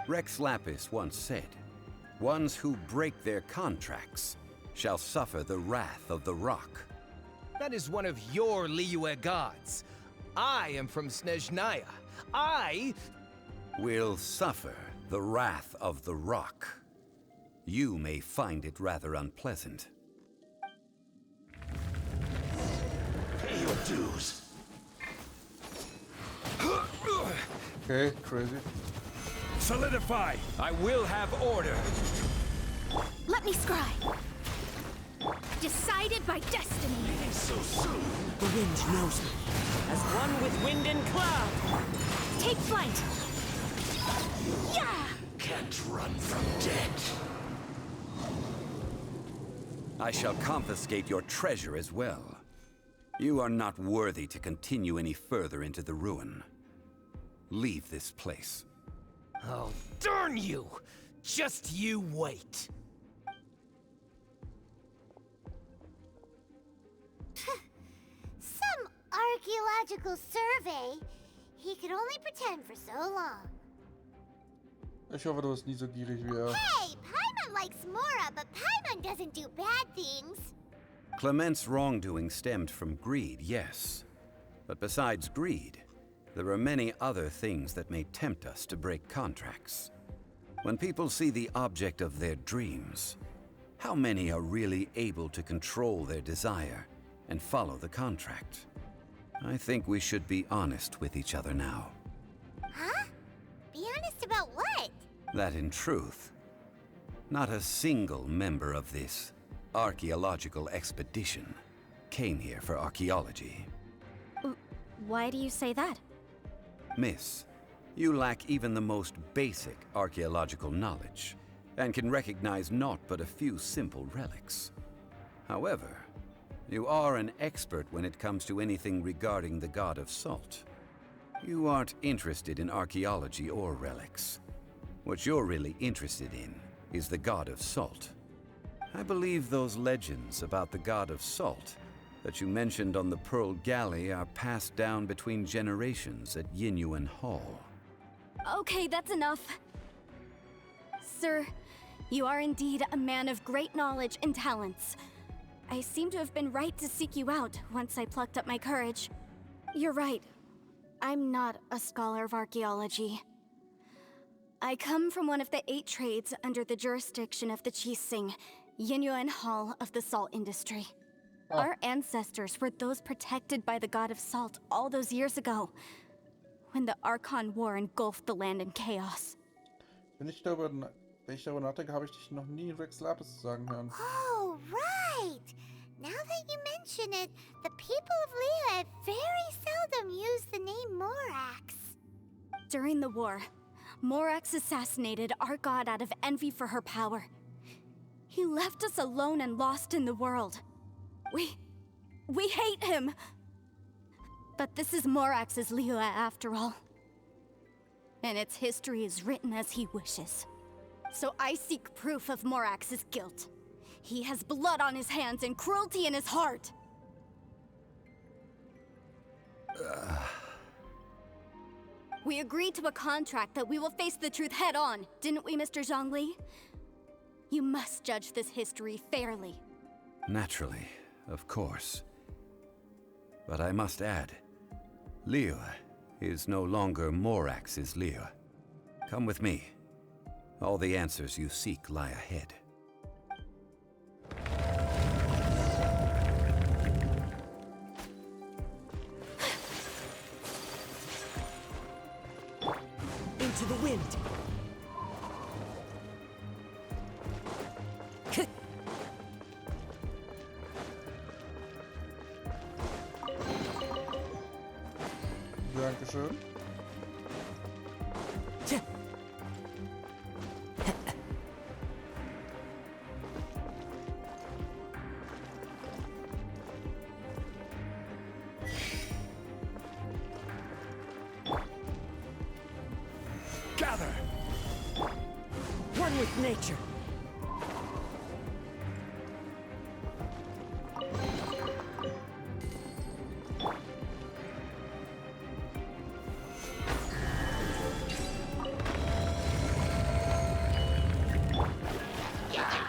S4: Rex Lapis once said, "Ones who break their contracts shall suffer the wrath of the rock."
S9: That is one of your Liyue gods. I am from Snezhnaya. I
S4: will suffer the wrath of the rock. You may find it rather unpleasant.
S6: Pay your dues.
S1: Okay, crazy.
S9: solidify. I will have order.
S8: Let me scry. Decided by destiny.
S6: So soon.
S10: The wind knows me. As one with wind and cloud.
S8: Take flight. Yeah!
S6: Can't run from death.
S4: I shall confiscate your treasure as well. You are not worthy to continue any further into the ruin. Leave this place.
S9: Oh, darn you! Just you wait.
S3: Some archaeological survey. He could only pretend for so long.
S1: Ich hoffe, du bist nie so gierig wie er.
S3: Hey, Paimon likes Mora, but Paimon doesn't do bad things.
S4: Clement's wrongdoing stemmed from greed, yes. But besides greed, there are many other things that may tempt us to break contracts. When people see the object of their dreams, how many are really able to control their desire and follow the contract? I think we should be honest with each other now.
S3: Huh? Be honest about what?
S4: That in truth, not a single member of this archaeological expedition came here for archaeology.
S8: Why do you say that?
S4: Miss, you lack even the most basic archaeological knowledge, and can recognize naught but a few simple relics. However, you are an expert when it comes to anything regarding the god of salt. You aren't interested in archaeology or relics. What you're really interested in is the god of salt. I believe those legends about the god of salt that you mentioned on the Pearl Galley are passed down between generations at Yinyuan Hall.
S8: Okay, that's enough. Sir, you are indeed a man of great knowledge and talents. I seem to have been right to seek you out once I plucked up my courage. You're right. I'm not a scholar of archaeology. I come from one of the 8 trades under the jurisdiction of the Chising, Yinyuan Hall of the salt industry. Our ancestors were those protected by the god of salt all those years ago, when the Archon War engulfed the land in chaos.
S1: Wenn ich darüber nachdenke, habe ich dich noch nie Rex Lapis sagen hören.
S3: Oh, right! Now that you mention it, the people of Liyue very seldom use the name Morax.
S8: During the war, Morax assassinated our god out of envy for her power. He left us alone and lost in the world. We hate him! But this is Morax's Liyue after all. And its history is written as he wishes. So I seek proof of Morax's guilt. He has blood on his hands and cruelty in his heart. We agreed to a contract that we will face the truth head on, didn't we, Mr. Zhongli? You must judge this history fairly.
S4: Naturally, of course. But I must add, Liyue is no longer Morax's Liyue. Come with me. All the answers you seek lie ahead.
S10: Into the wind.
S1: Dankeschön.
S10: nature.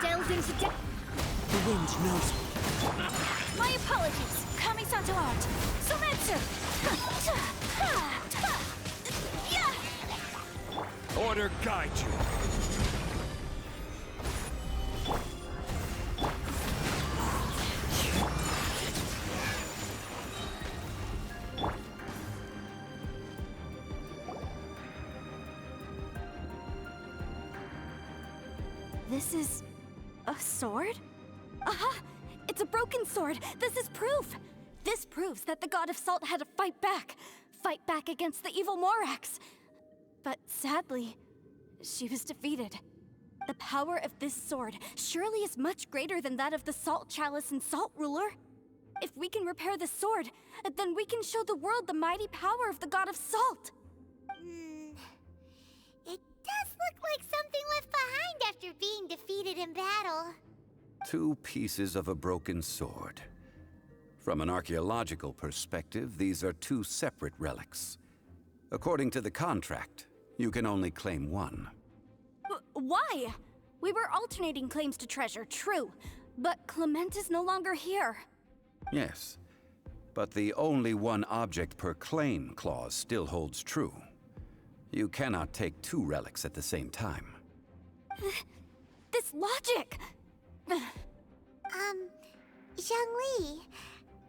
S8: Delved into
S10: The wind knows me.
S8: My apologies. Kamisato out. Sumetsu.
S7: Order guide you.
S8: This is a sword? Aha! It's a broken sword. This is proof. This proves that the god of salt had to fight back. Fight back against the evil Morax. But sadly, she was defeated. The power of this sword surely is much greater than that of the Salt Chalice and Salt Ruler. If we can repair the sword, then we can show the world the mighty power of the god of salt.
S3: It does look like something left behind after being defeated in battle.
S4: 2 pieces of a broken sword. From an archaeological perspective, these are 2 separate relics. According to the contract, you can only claim one.
S8: Why? We were alternating claims to treasure, true. But Clement is no longer here.
S4: Yes, but the only one object per claim clause still holds true. You cannot take 2 relics at the same time.
S8: This logic!
S3: Zhongli,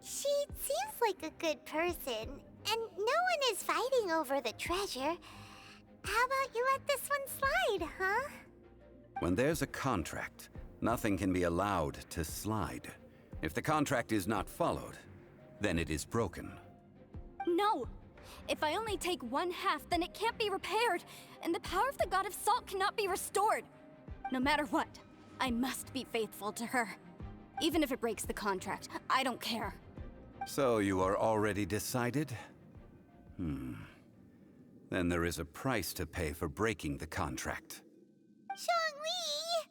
S3: she seems like a good person, and no one is fighting over the treasure. How about you let this one slide, huh?
S4: When there's a contract, nothing can be allowed to slide. If the contract is not followed, then it is broken.
S8: No! If I only take 1/2, then it can't be repaired, and the power of the god of salt cannot be restored. No matter what, I must be faithful to her. Even if it breaks the contract, I don't care.
S4: So you are already decided? Then there is a price to pay for breaking the contract.
S3: Zhongli!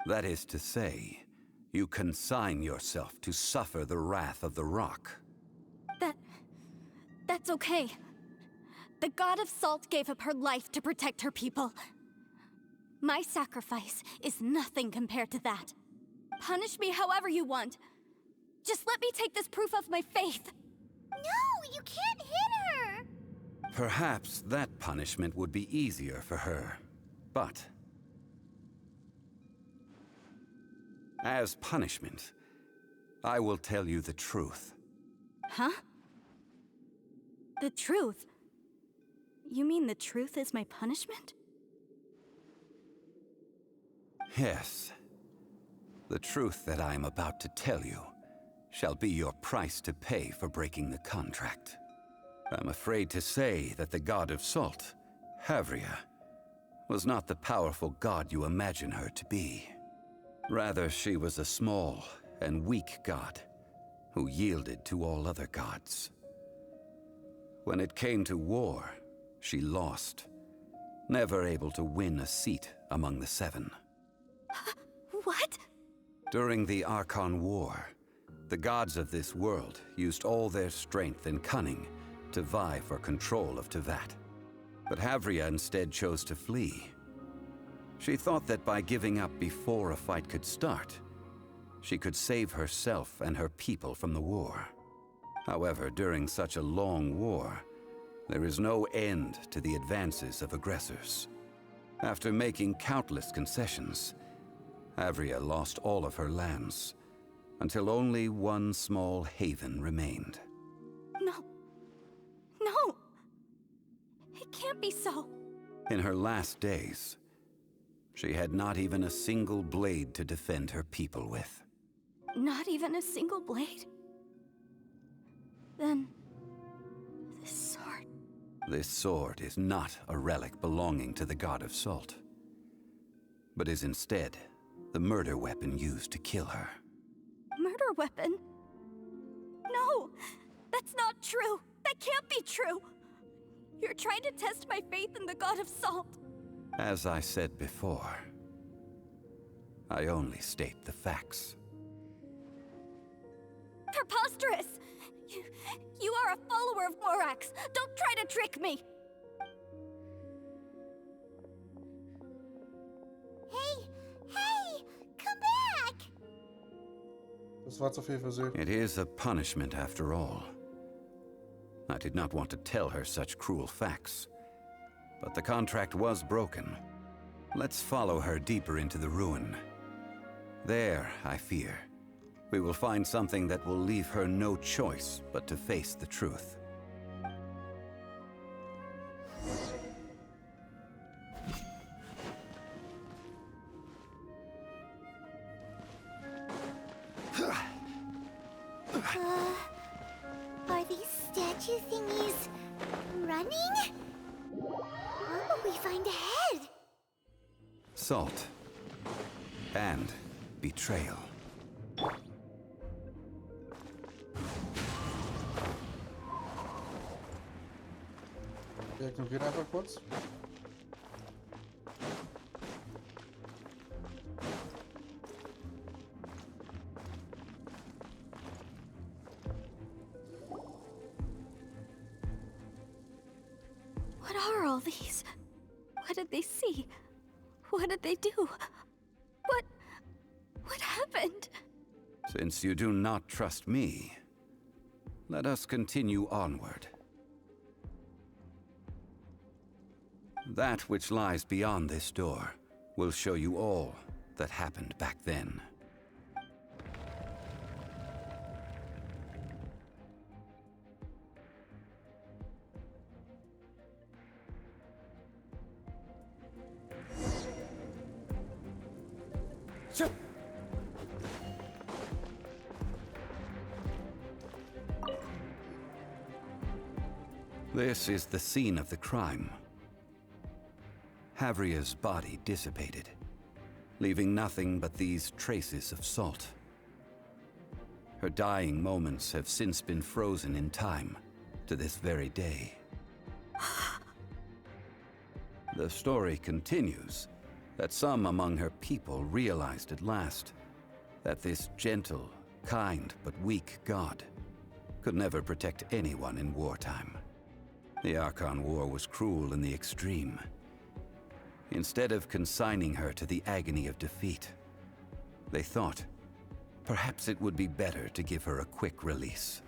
S4: That is to say, you consign yourself to suffer the wrath of the rock.
S8: That's okay. The god of salt gave up her life to protect her people. My sacrifice is nothing compared to that. Punish me however you want. Just let me take this proof of my faith.
S3: No, you can't hit her!
S4: Perhaps that punishment would be easier for her. But as punishment, I will tell you the truth.
S8: Huh? The truth? You mean the truth is my punishment?
S4: Yes. The truth that I am about to tell you shall be your price to pay for breaking the contract. I'm afraid to say that the god of salt, Havria, was not the powerful god you imagine her to be. Rather, she was a small and weak god who yielded to all other gods. When it came to war, she lost, never able to win a seat among the 7.
S8: What?
S4: During the Archon War, the gods of this world used all their strength and cunning to vie for control of Tevat. But Havria instead chose to flee. She thought that by giving up before a fight could start, she could save herself and her people from the war. However, during such a long war, there is no end to the advances of aggressors. After making countless concessions, Havria lost all of her lands, until only one small haven remained.
S8: No. No! It can't be so.
S4: In her last days, she had not even a single blade to defend her people with.
S8: Not even a single blade? Then, this sword...
S4: This sword is not a relic belonging to the god of salt, but is instead the murder weapon used to kill her.
S8: Murder weapon? No! That's not true! That can't be true! You're trying to test my faith in the god of salt.
S4: As I said before, I only state the facts.
S8: Preposterous! You are a follower of Morax. Don't try to trick me!
S3: Hey! Hey! Come back!
S1: Das war zu viel für sie.
S4: It is a punishment after all. I did not want to tell her such cruel facts, but the contract was broken. Let's follow her deeper into the ruin. There, I fear, we will find something that will leave her no choice but to face the truth.
S3: Are these statue thingies running? What will we find ahead?
S4: Salt and betrayal.
S1: Wir ignorieren einfach kurz.
S8: What are all these? What did they see? What did they do? What happened?
S4: Since you do not trust me, let us continue onward. That which lies beyond this door will show you all that happened back then. This is the scene of the crime. Havria's body dissipated, leaving nothing but these traces of salt. Her dying moments have since been frozen in time to this very day. The story continues that some among her people realized at last that this gentle, kind, but weak god could never protect anyone in wartime. The Archon War was cruel in the extreme. Instead of consigning her to the agony of defeat, they thought perhaps it would be better to give her a quick release.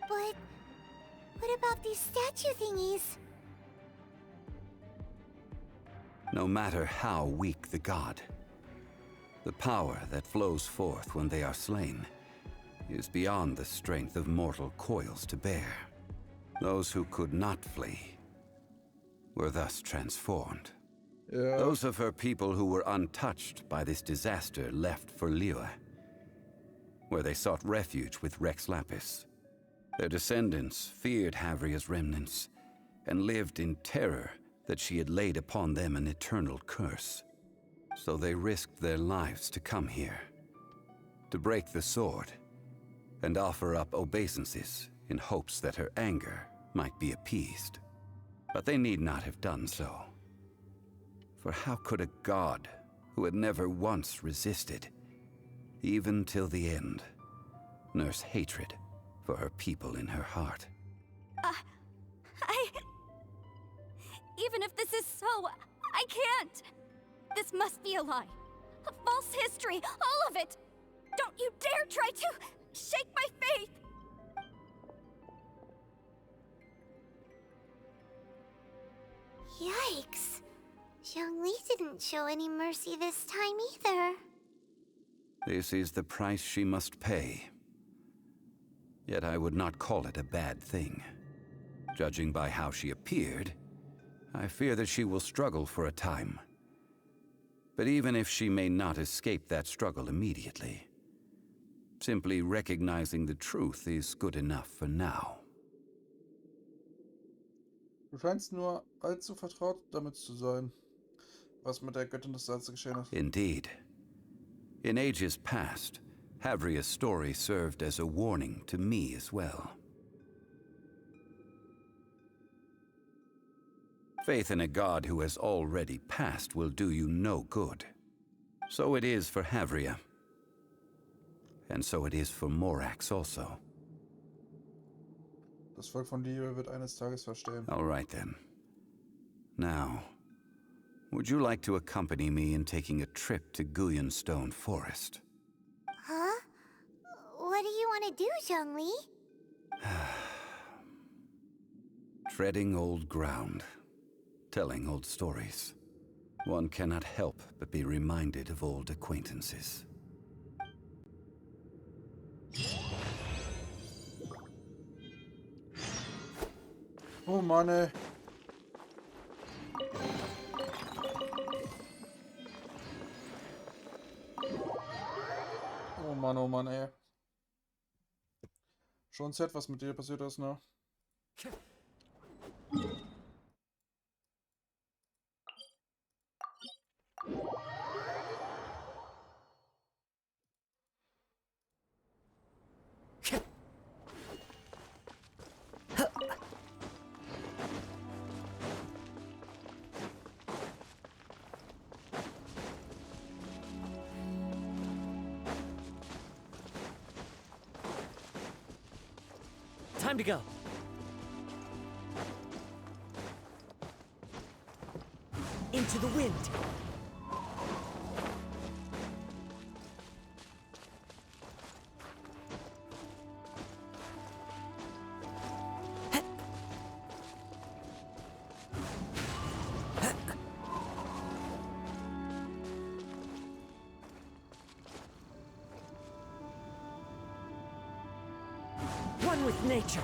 S3: But what about these statue thingies?
S4: No matter how weak the god, the power that flows forth when they are slain is beyond the strength of mortal coils to bear. Those who could not flee were thus transformed.
S1: Ja.
S4: Those of her people who were untouched by this disaster left for Liyue, where they sought refuge with Rex Lapis. Their descendants feared Havria's remnants and lived in terror that she had laid upon them an eternal curse. So they risked their lives to come here, to break the sword and offer up obeisances in hopes that her anger might be appeased. But they need not have done so. For how could a god who had never once resisted, even till the end, nurse hatred for her people in her heart?
S8: Even if this is so, I can't! This must be a lie. A false history, all of it! Don't you dare try to shake my faith!
S3: Yikes. Zhongli didn't show any mercy this time either.
S4: This is the price she must pay. Yet I would not call it a bad thing. Judging by how she appeared, I fear that she will struggle for a time. But even if she may not escape that struggle immediately, simply recognizing the truth is good enough for now.
S1: Du scheinst nur allzu vertraut damit zu sein, was mit der Göttin des Salzes geschehen ist.
S4: Indeed. In ages past, Havria's story served as a warning to me as well. Faith in a god who has already passed will do you no good. So it is for Havria. And so it is for Morax also.
S1: Das Volk von Liyue wird eines Tages verstehen.
S4: All right then. Now, would you like to accompany me in taking a trip to Guyonstone Forest?
S3: Huh? What do you want to do, Zhongli?
S4: Treading old ground, telling old stories. One cannot help but be reminded of old acquaintances.
S1: Oh Mann, ey. Oh Mann, ey. Schon sad, was mit dir passiert ist, ne?
S10: Time to go. Into the wind. One with nature.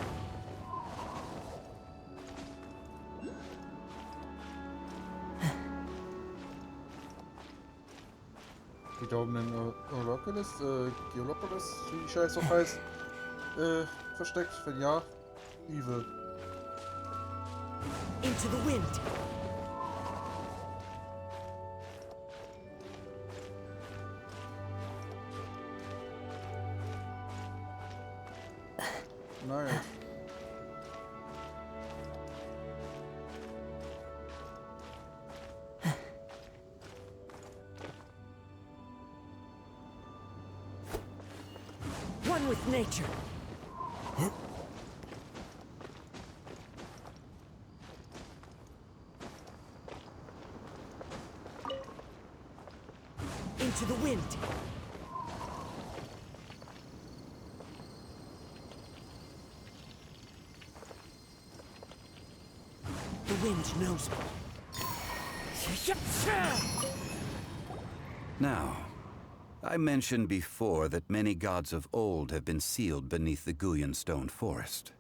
S1: Die da oben in Geolopolis, wie die Scheiße auch heißt, versteckt. Wenn ja, Evil.
S10: Into the wind.
S1: Nice.
S10: One with nature. Into the wind. The wind knows me.
S4: Now, I mentioned before that many gods of old have been sealed beneath the Guyonstone Forest.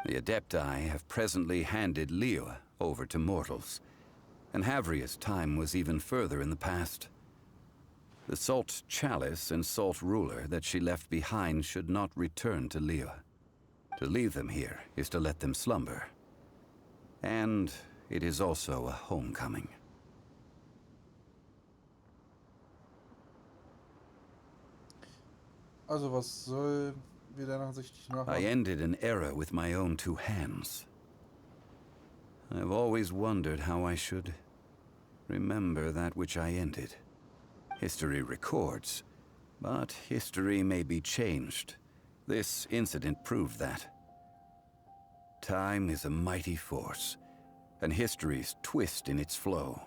S4: The Adepti have presently handed Liyue over to mortals, and Havria's time was even further in the past. The Salt Chalice and Salt Ruler that she left behind should not return to Liyue. To leave them here is to let them slumber. And it is also a homecoming.
S1: Also was soll wir deiner Ansicht nach
S4: I ended an era with my own two hands. I've always wondered how I should remember that which I ended. History records, but history may be changed. This incident proved that. Time is a mighty force, and history's twist in its flow.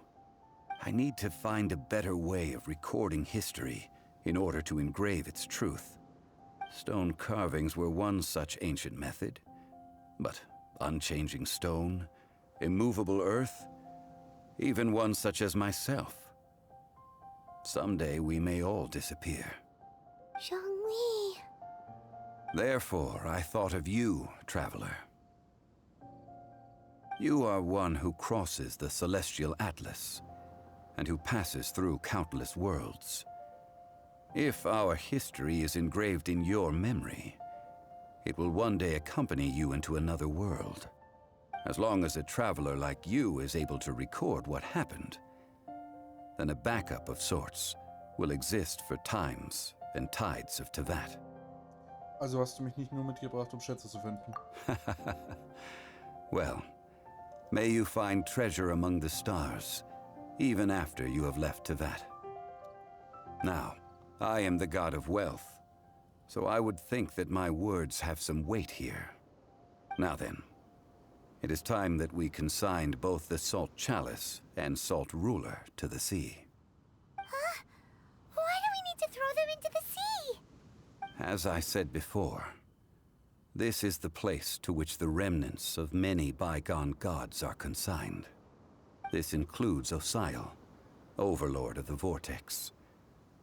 S4: I need to find a better way of recording history in order to engrave its truth. Stone carvings were one such ancient method, but unchanging stone, immovable earth, even one such as myself. Someday we may all disappear.
S3: Zhongli.
S4: Therefore, I thought of you, traveler. You are one who crosses the celestial atlas, and who passes through countless worlds. If our history is engraved in your memory, it will one day accompany you into another world. As long as a traveler like you is able to record what happened, then a backup of sorts will exist for times and tides of Tevat.
S1: Also hast du mich nicht nur mitgebracht, um Schätze zu finden.
S4: Well, May you find treasure among the stars, even after you have left Tevat. Now, I am the god of wealth, so I would think that my words have some weight here. Now then, it is time that we consigned both the Salt Chalice and Salt Ruler to the sea.
S3: Huh? Why do we need to throw them into the sea?
S4: As I said before, this is the place to which the remnants of many bygone gods are consigned. This includes Osial, overlord of the Vortex,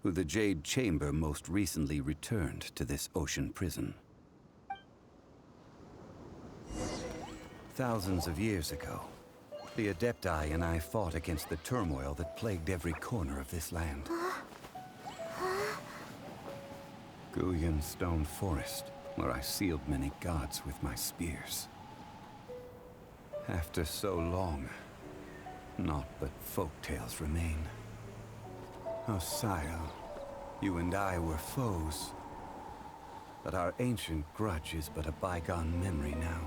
S4: who the Jade Chamber most recently returned to this ocean prison. Thousands of years ago, the Adepti and I fought against the turmoil that plagued every corner of this land. Guyan Stone Forest, where I sealed many gods with my spears. After so long, naught but folktales remain. Osial, you and I were foes, but our ancient grudge is but a bygone memory now.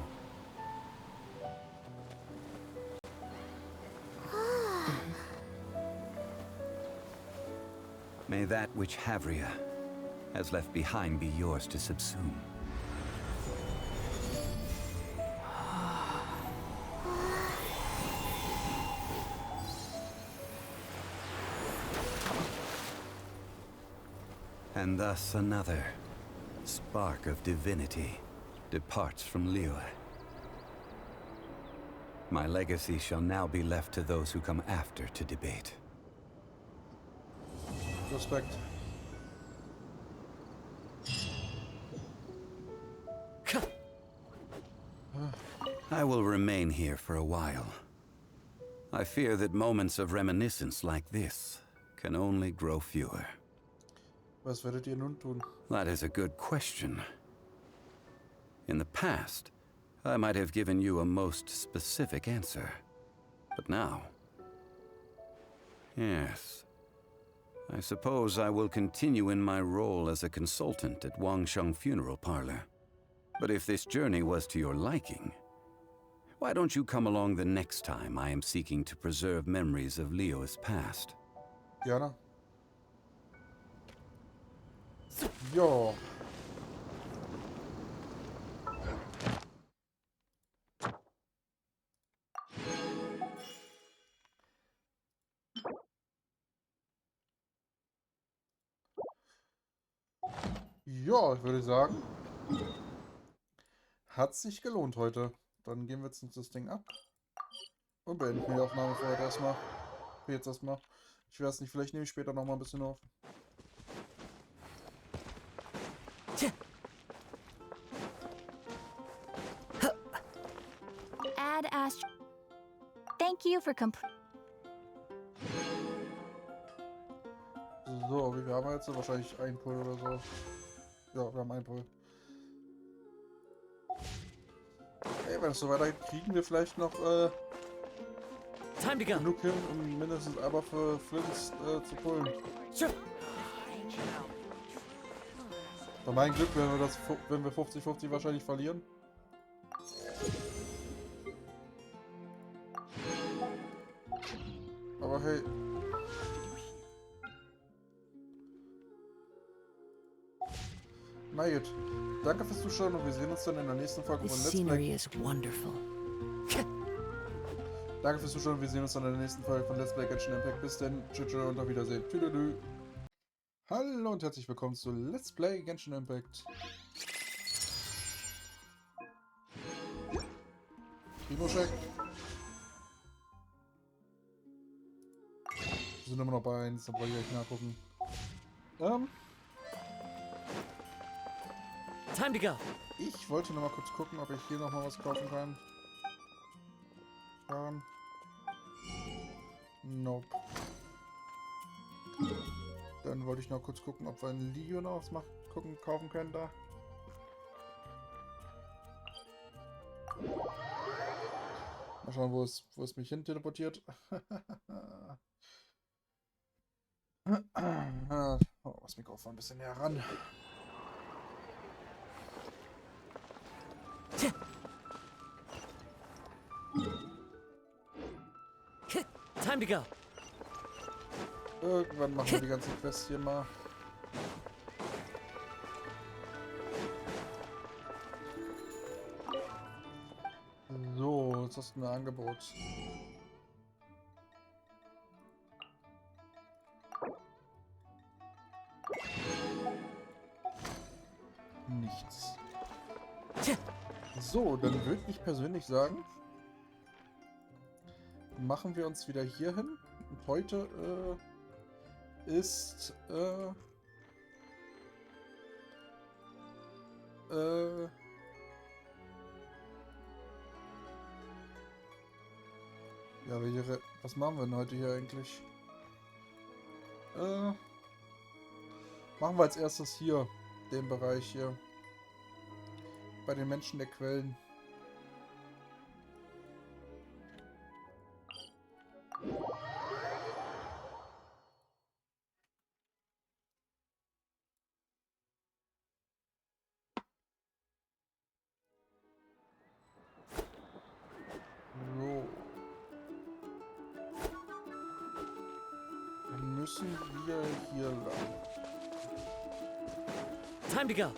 S4: May that which Havria has left behind be yours to subsume. And thus another spark of divinity departs from Liyue. My legacy shall now be left to those who come after to debate.
S1: Respekt.
S4: I will remain here for a while. I fear that moments of reminiscence like this can only grow fewer.
S1: Was werdet ihr nun tun?
S4: That is a good question. In the past, I might have given you a most specific answer. But now... Yes. I suppose I will continue in my role as a consultant at Wangsheng Funeral Parlor. But if this journey was to your liking, why don't you come along the next time I am seeking to preserve memories of Liyue's past?
S1: Gerne. Jo. Ja, ich würde sagen, hat sich gelohnt heute. Dann gehen wir jetzt uns das Ding ab und beenden die Aufnahme für heute erstmal. Für jetzt erstmal. Ich weiß nicht, vielleicht nehme ich später noch mal ein bisschen auf.
S8: Add Astro. Thank you for
S1: So, wie viel haben wir jetzt? Wahrscheinlich ein Pull oder so. Ja, wir haben ein Pull. Ey, wenn es so weitergeht, kriegen wir vielleicht noch genug hin, um mindestens einmal für Flints zu pullen.
S10: Sure.
S1: Bei meinem Glück, wenn wir 50-50 wahrscheinlich verlieren. Aber hey. Na gut. Danke fürs Zuschauen und wir sehen uns dann in der nächsten Folge von Let's Play.
S10: Is wonderful.
S1: Danke fürs Zuschauen und wir sehen uns dann in der nächsten Folge von Let's Play Genshin Impact. Bis dann, tschüss und auf Wiedersehen. Tüdelü. Hallo und herzlich willkommen zu Let's Play Genshin Impact. Primo-Check. Wir sind immer noch bei 1, da brauche ich gleich nachgucken.
S10: Time to go.
S1: Ich wollte noch mal kurz gucken, ob ich hier noch mal was kaufen kann. Nope. Dann wollte ich noch kurz gucken, ob wir in Liyue noch was kaufen können da. Mal schauen, wo es mich hin teleportiert. Oh, das Mikrofon ein bisschen näher ran.
S10: Time to go.
S1: Irgendwann machen wir die ganzen Quests hier mal. So, jetzt hast du ein Angebot. Nichts. So, dann würde ich persönlich sagen, machen wir uns wieder hier hin. Und heute ist ja, was machen wir denn heute hier eigentlich? Machen wir als erstes hier, den Bereich hier. Bei den Menschen der Quellen. So. Dann müssen wir hier lang.
S10: Time to go.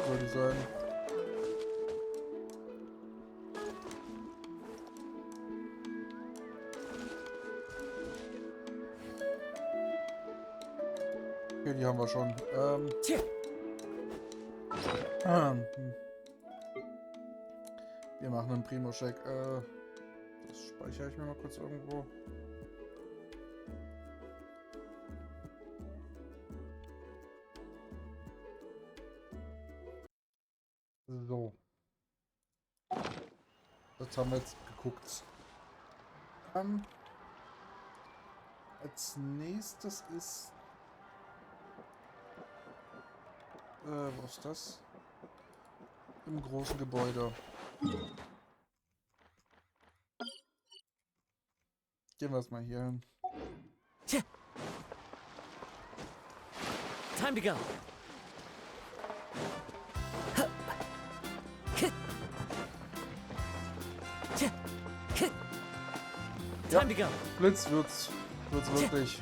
S1: Würde ich sagen. Okay, die haben wir schon. Wir machen einen Primo-Check. Das speichere ich mir mal kurz irgendwo. So. Das haben wir jetzt geguckt. Als nächstes ist... wo ist das? Im großen Gebäude. Gehen wir es mal hier hin.
S10: Time to go. Time to go.
S1: Blitz wird's wirklich.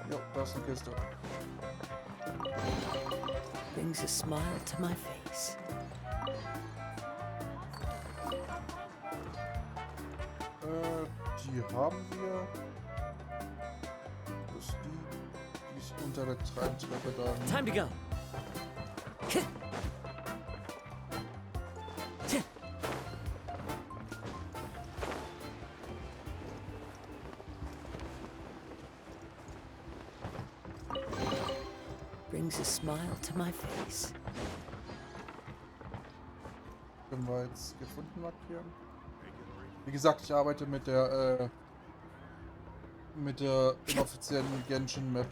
S1: Jo, da ist eine Kiste.
S10: Brings a smile to my face.
S1: Die haben wir. Das ist die ist unter der Treibtreppe da.
S10: Time to go. Brings a smile to my face.
S1: Können wir jetzt gefunden markieren? Wie gesagt, ich arbeite mit der inoffiziellen Genshin Map,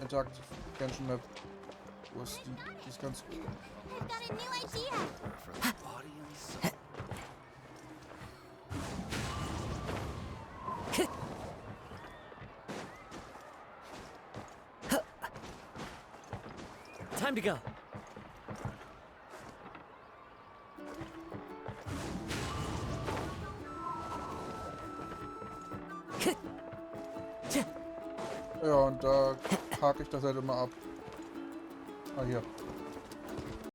S1: Interactive Genshin Map. Wo ist die? Die ist ganz gut.
S3: I've got a new idea.
S10: Time to go.
S1: Ja, und da hake ich das halt immer ab. Ah, hier.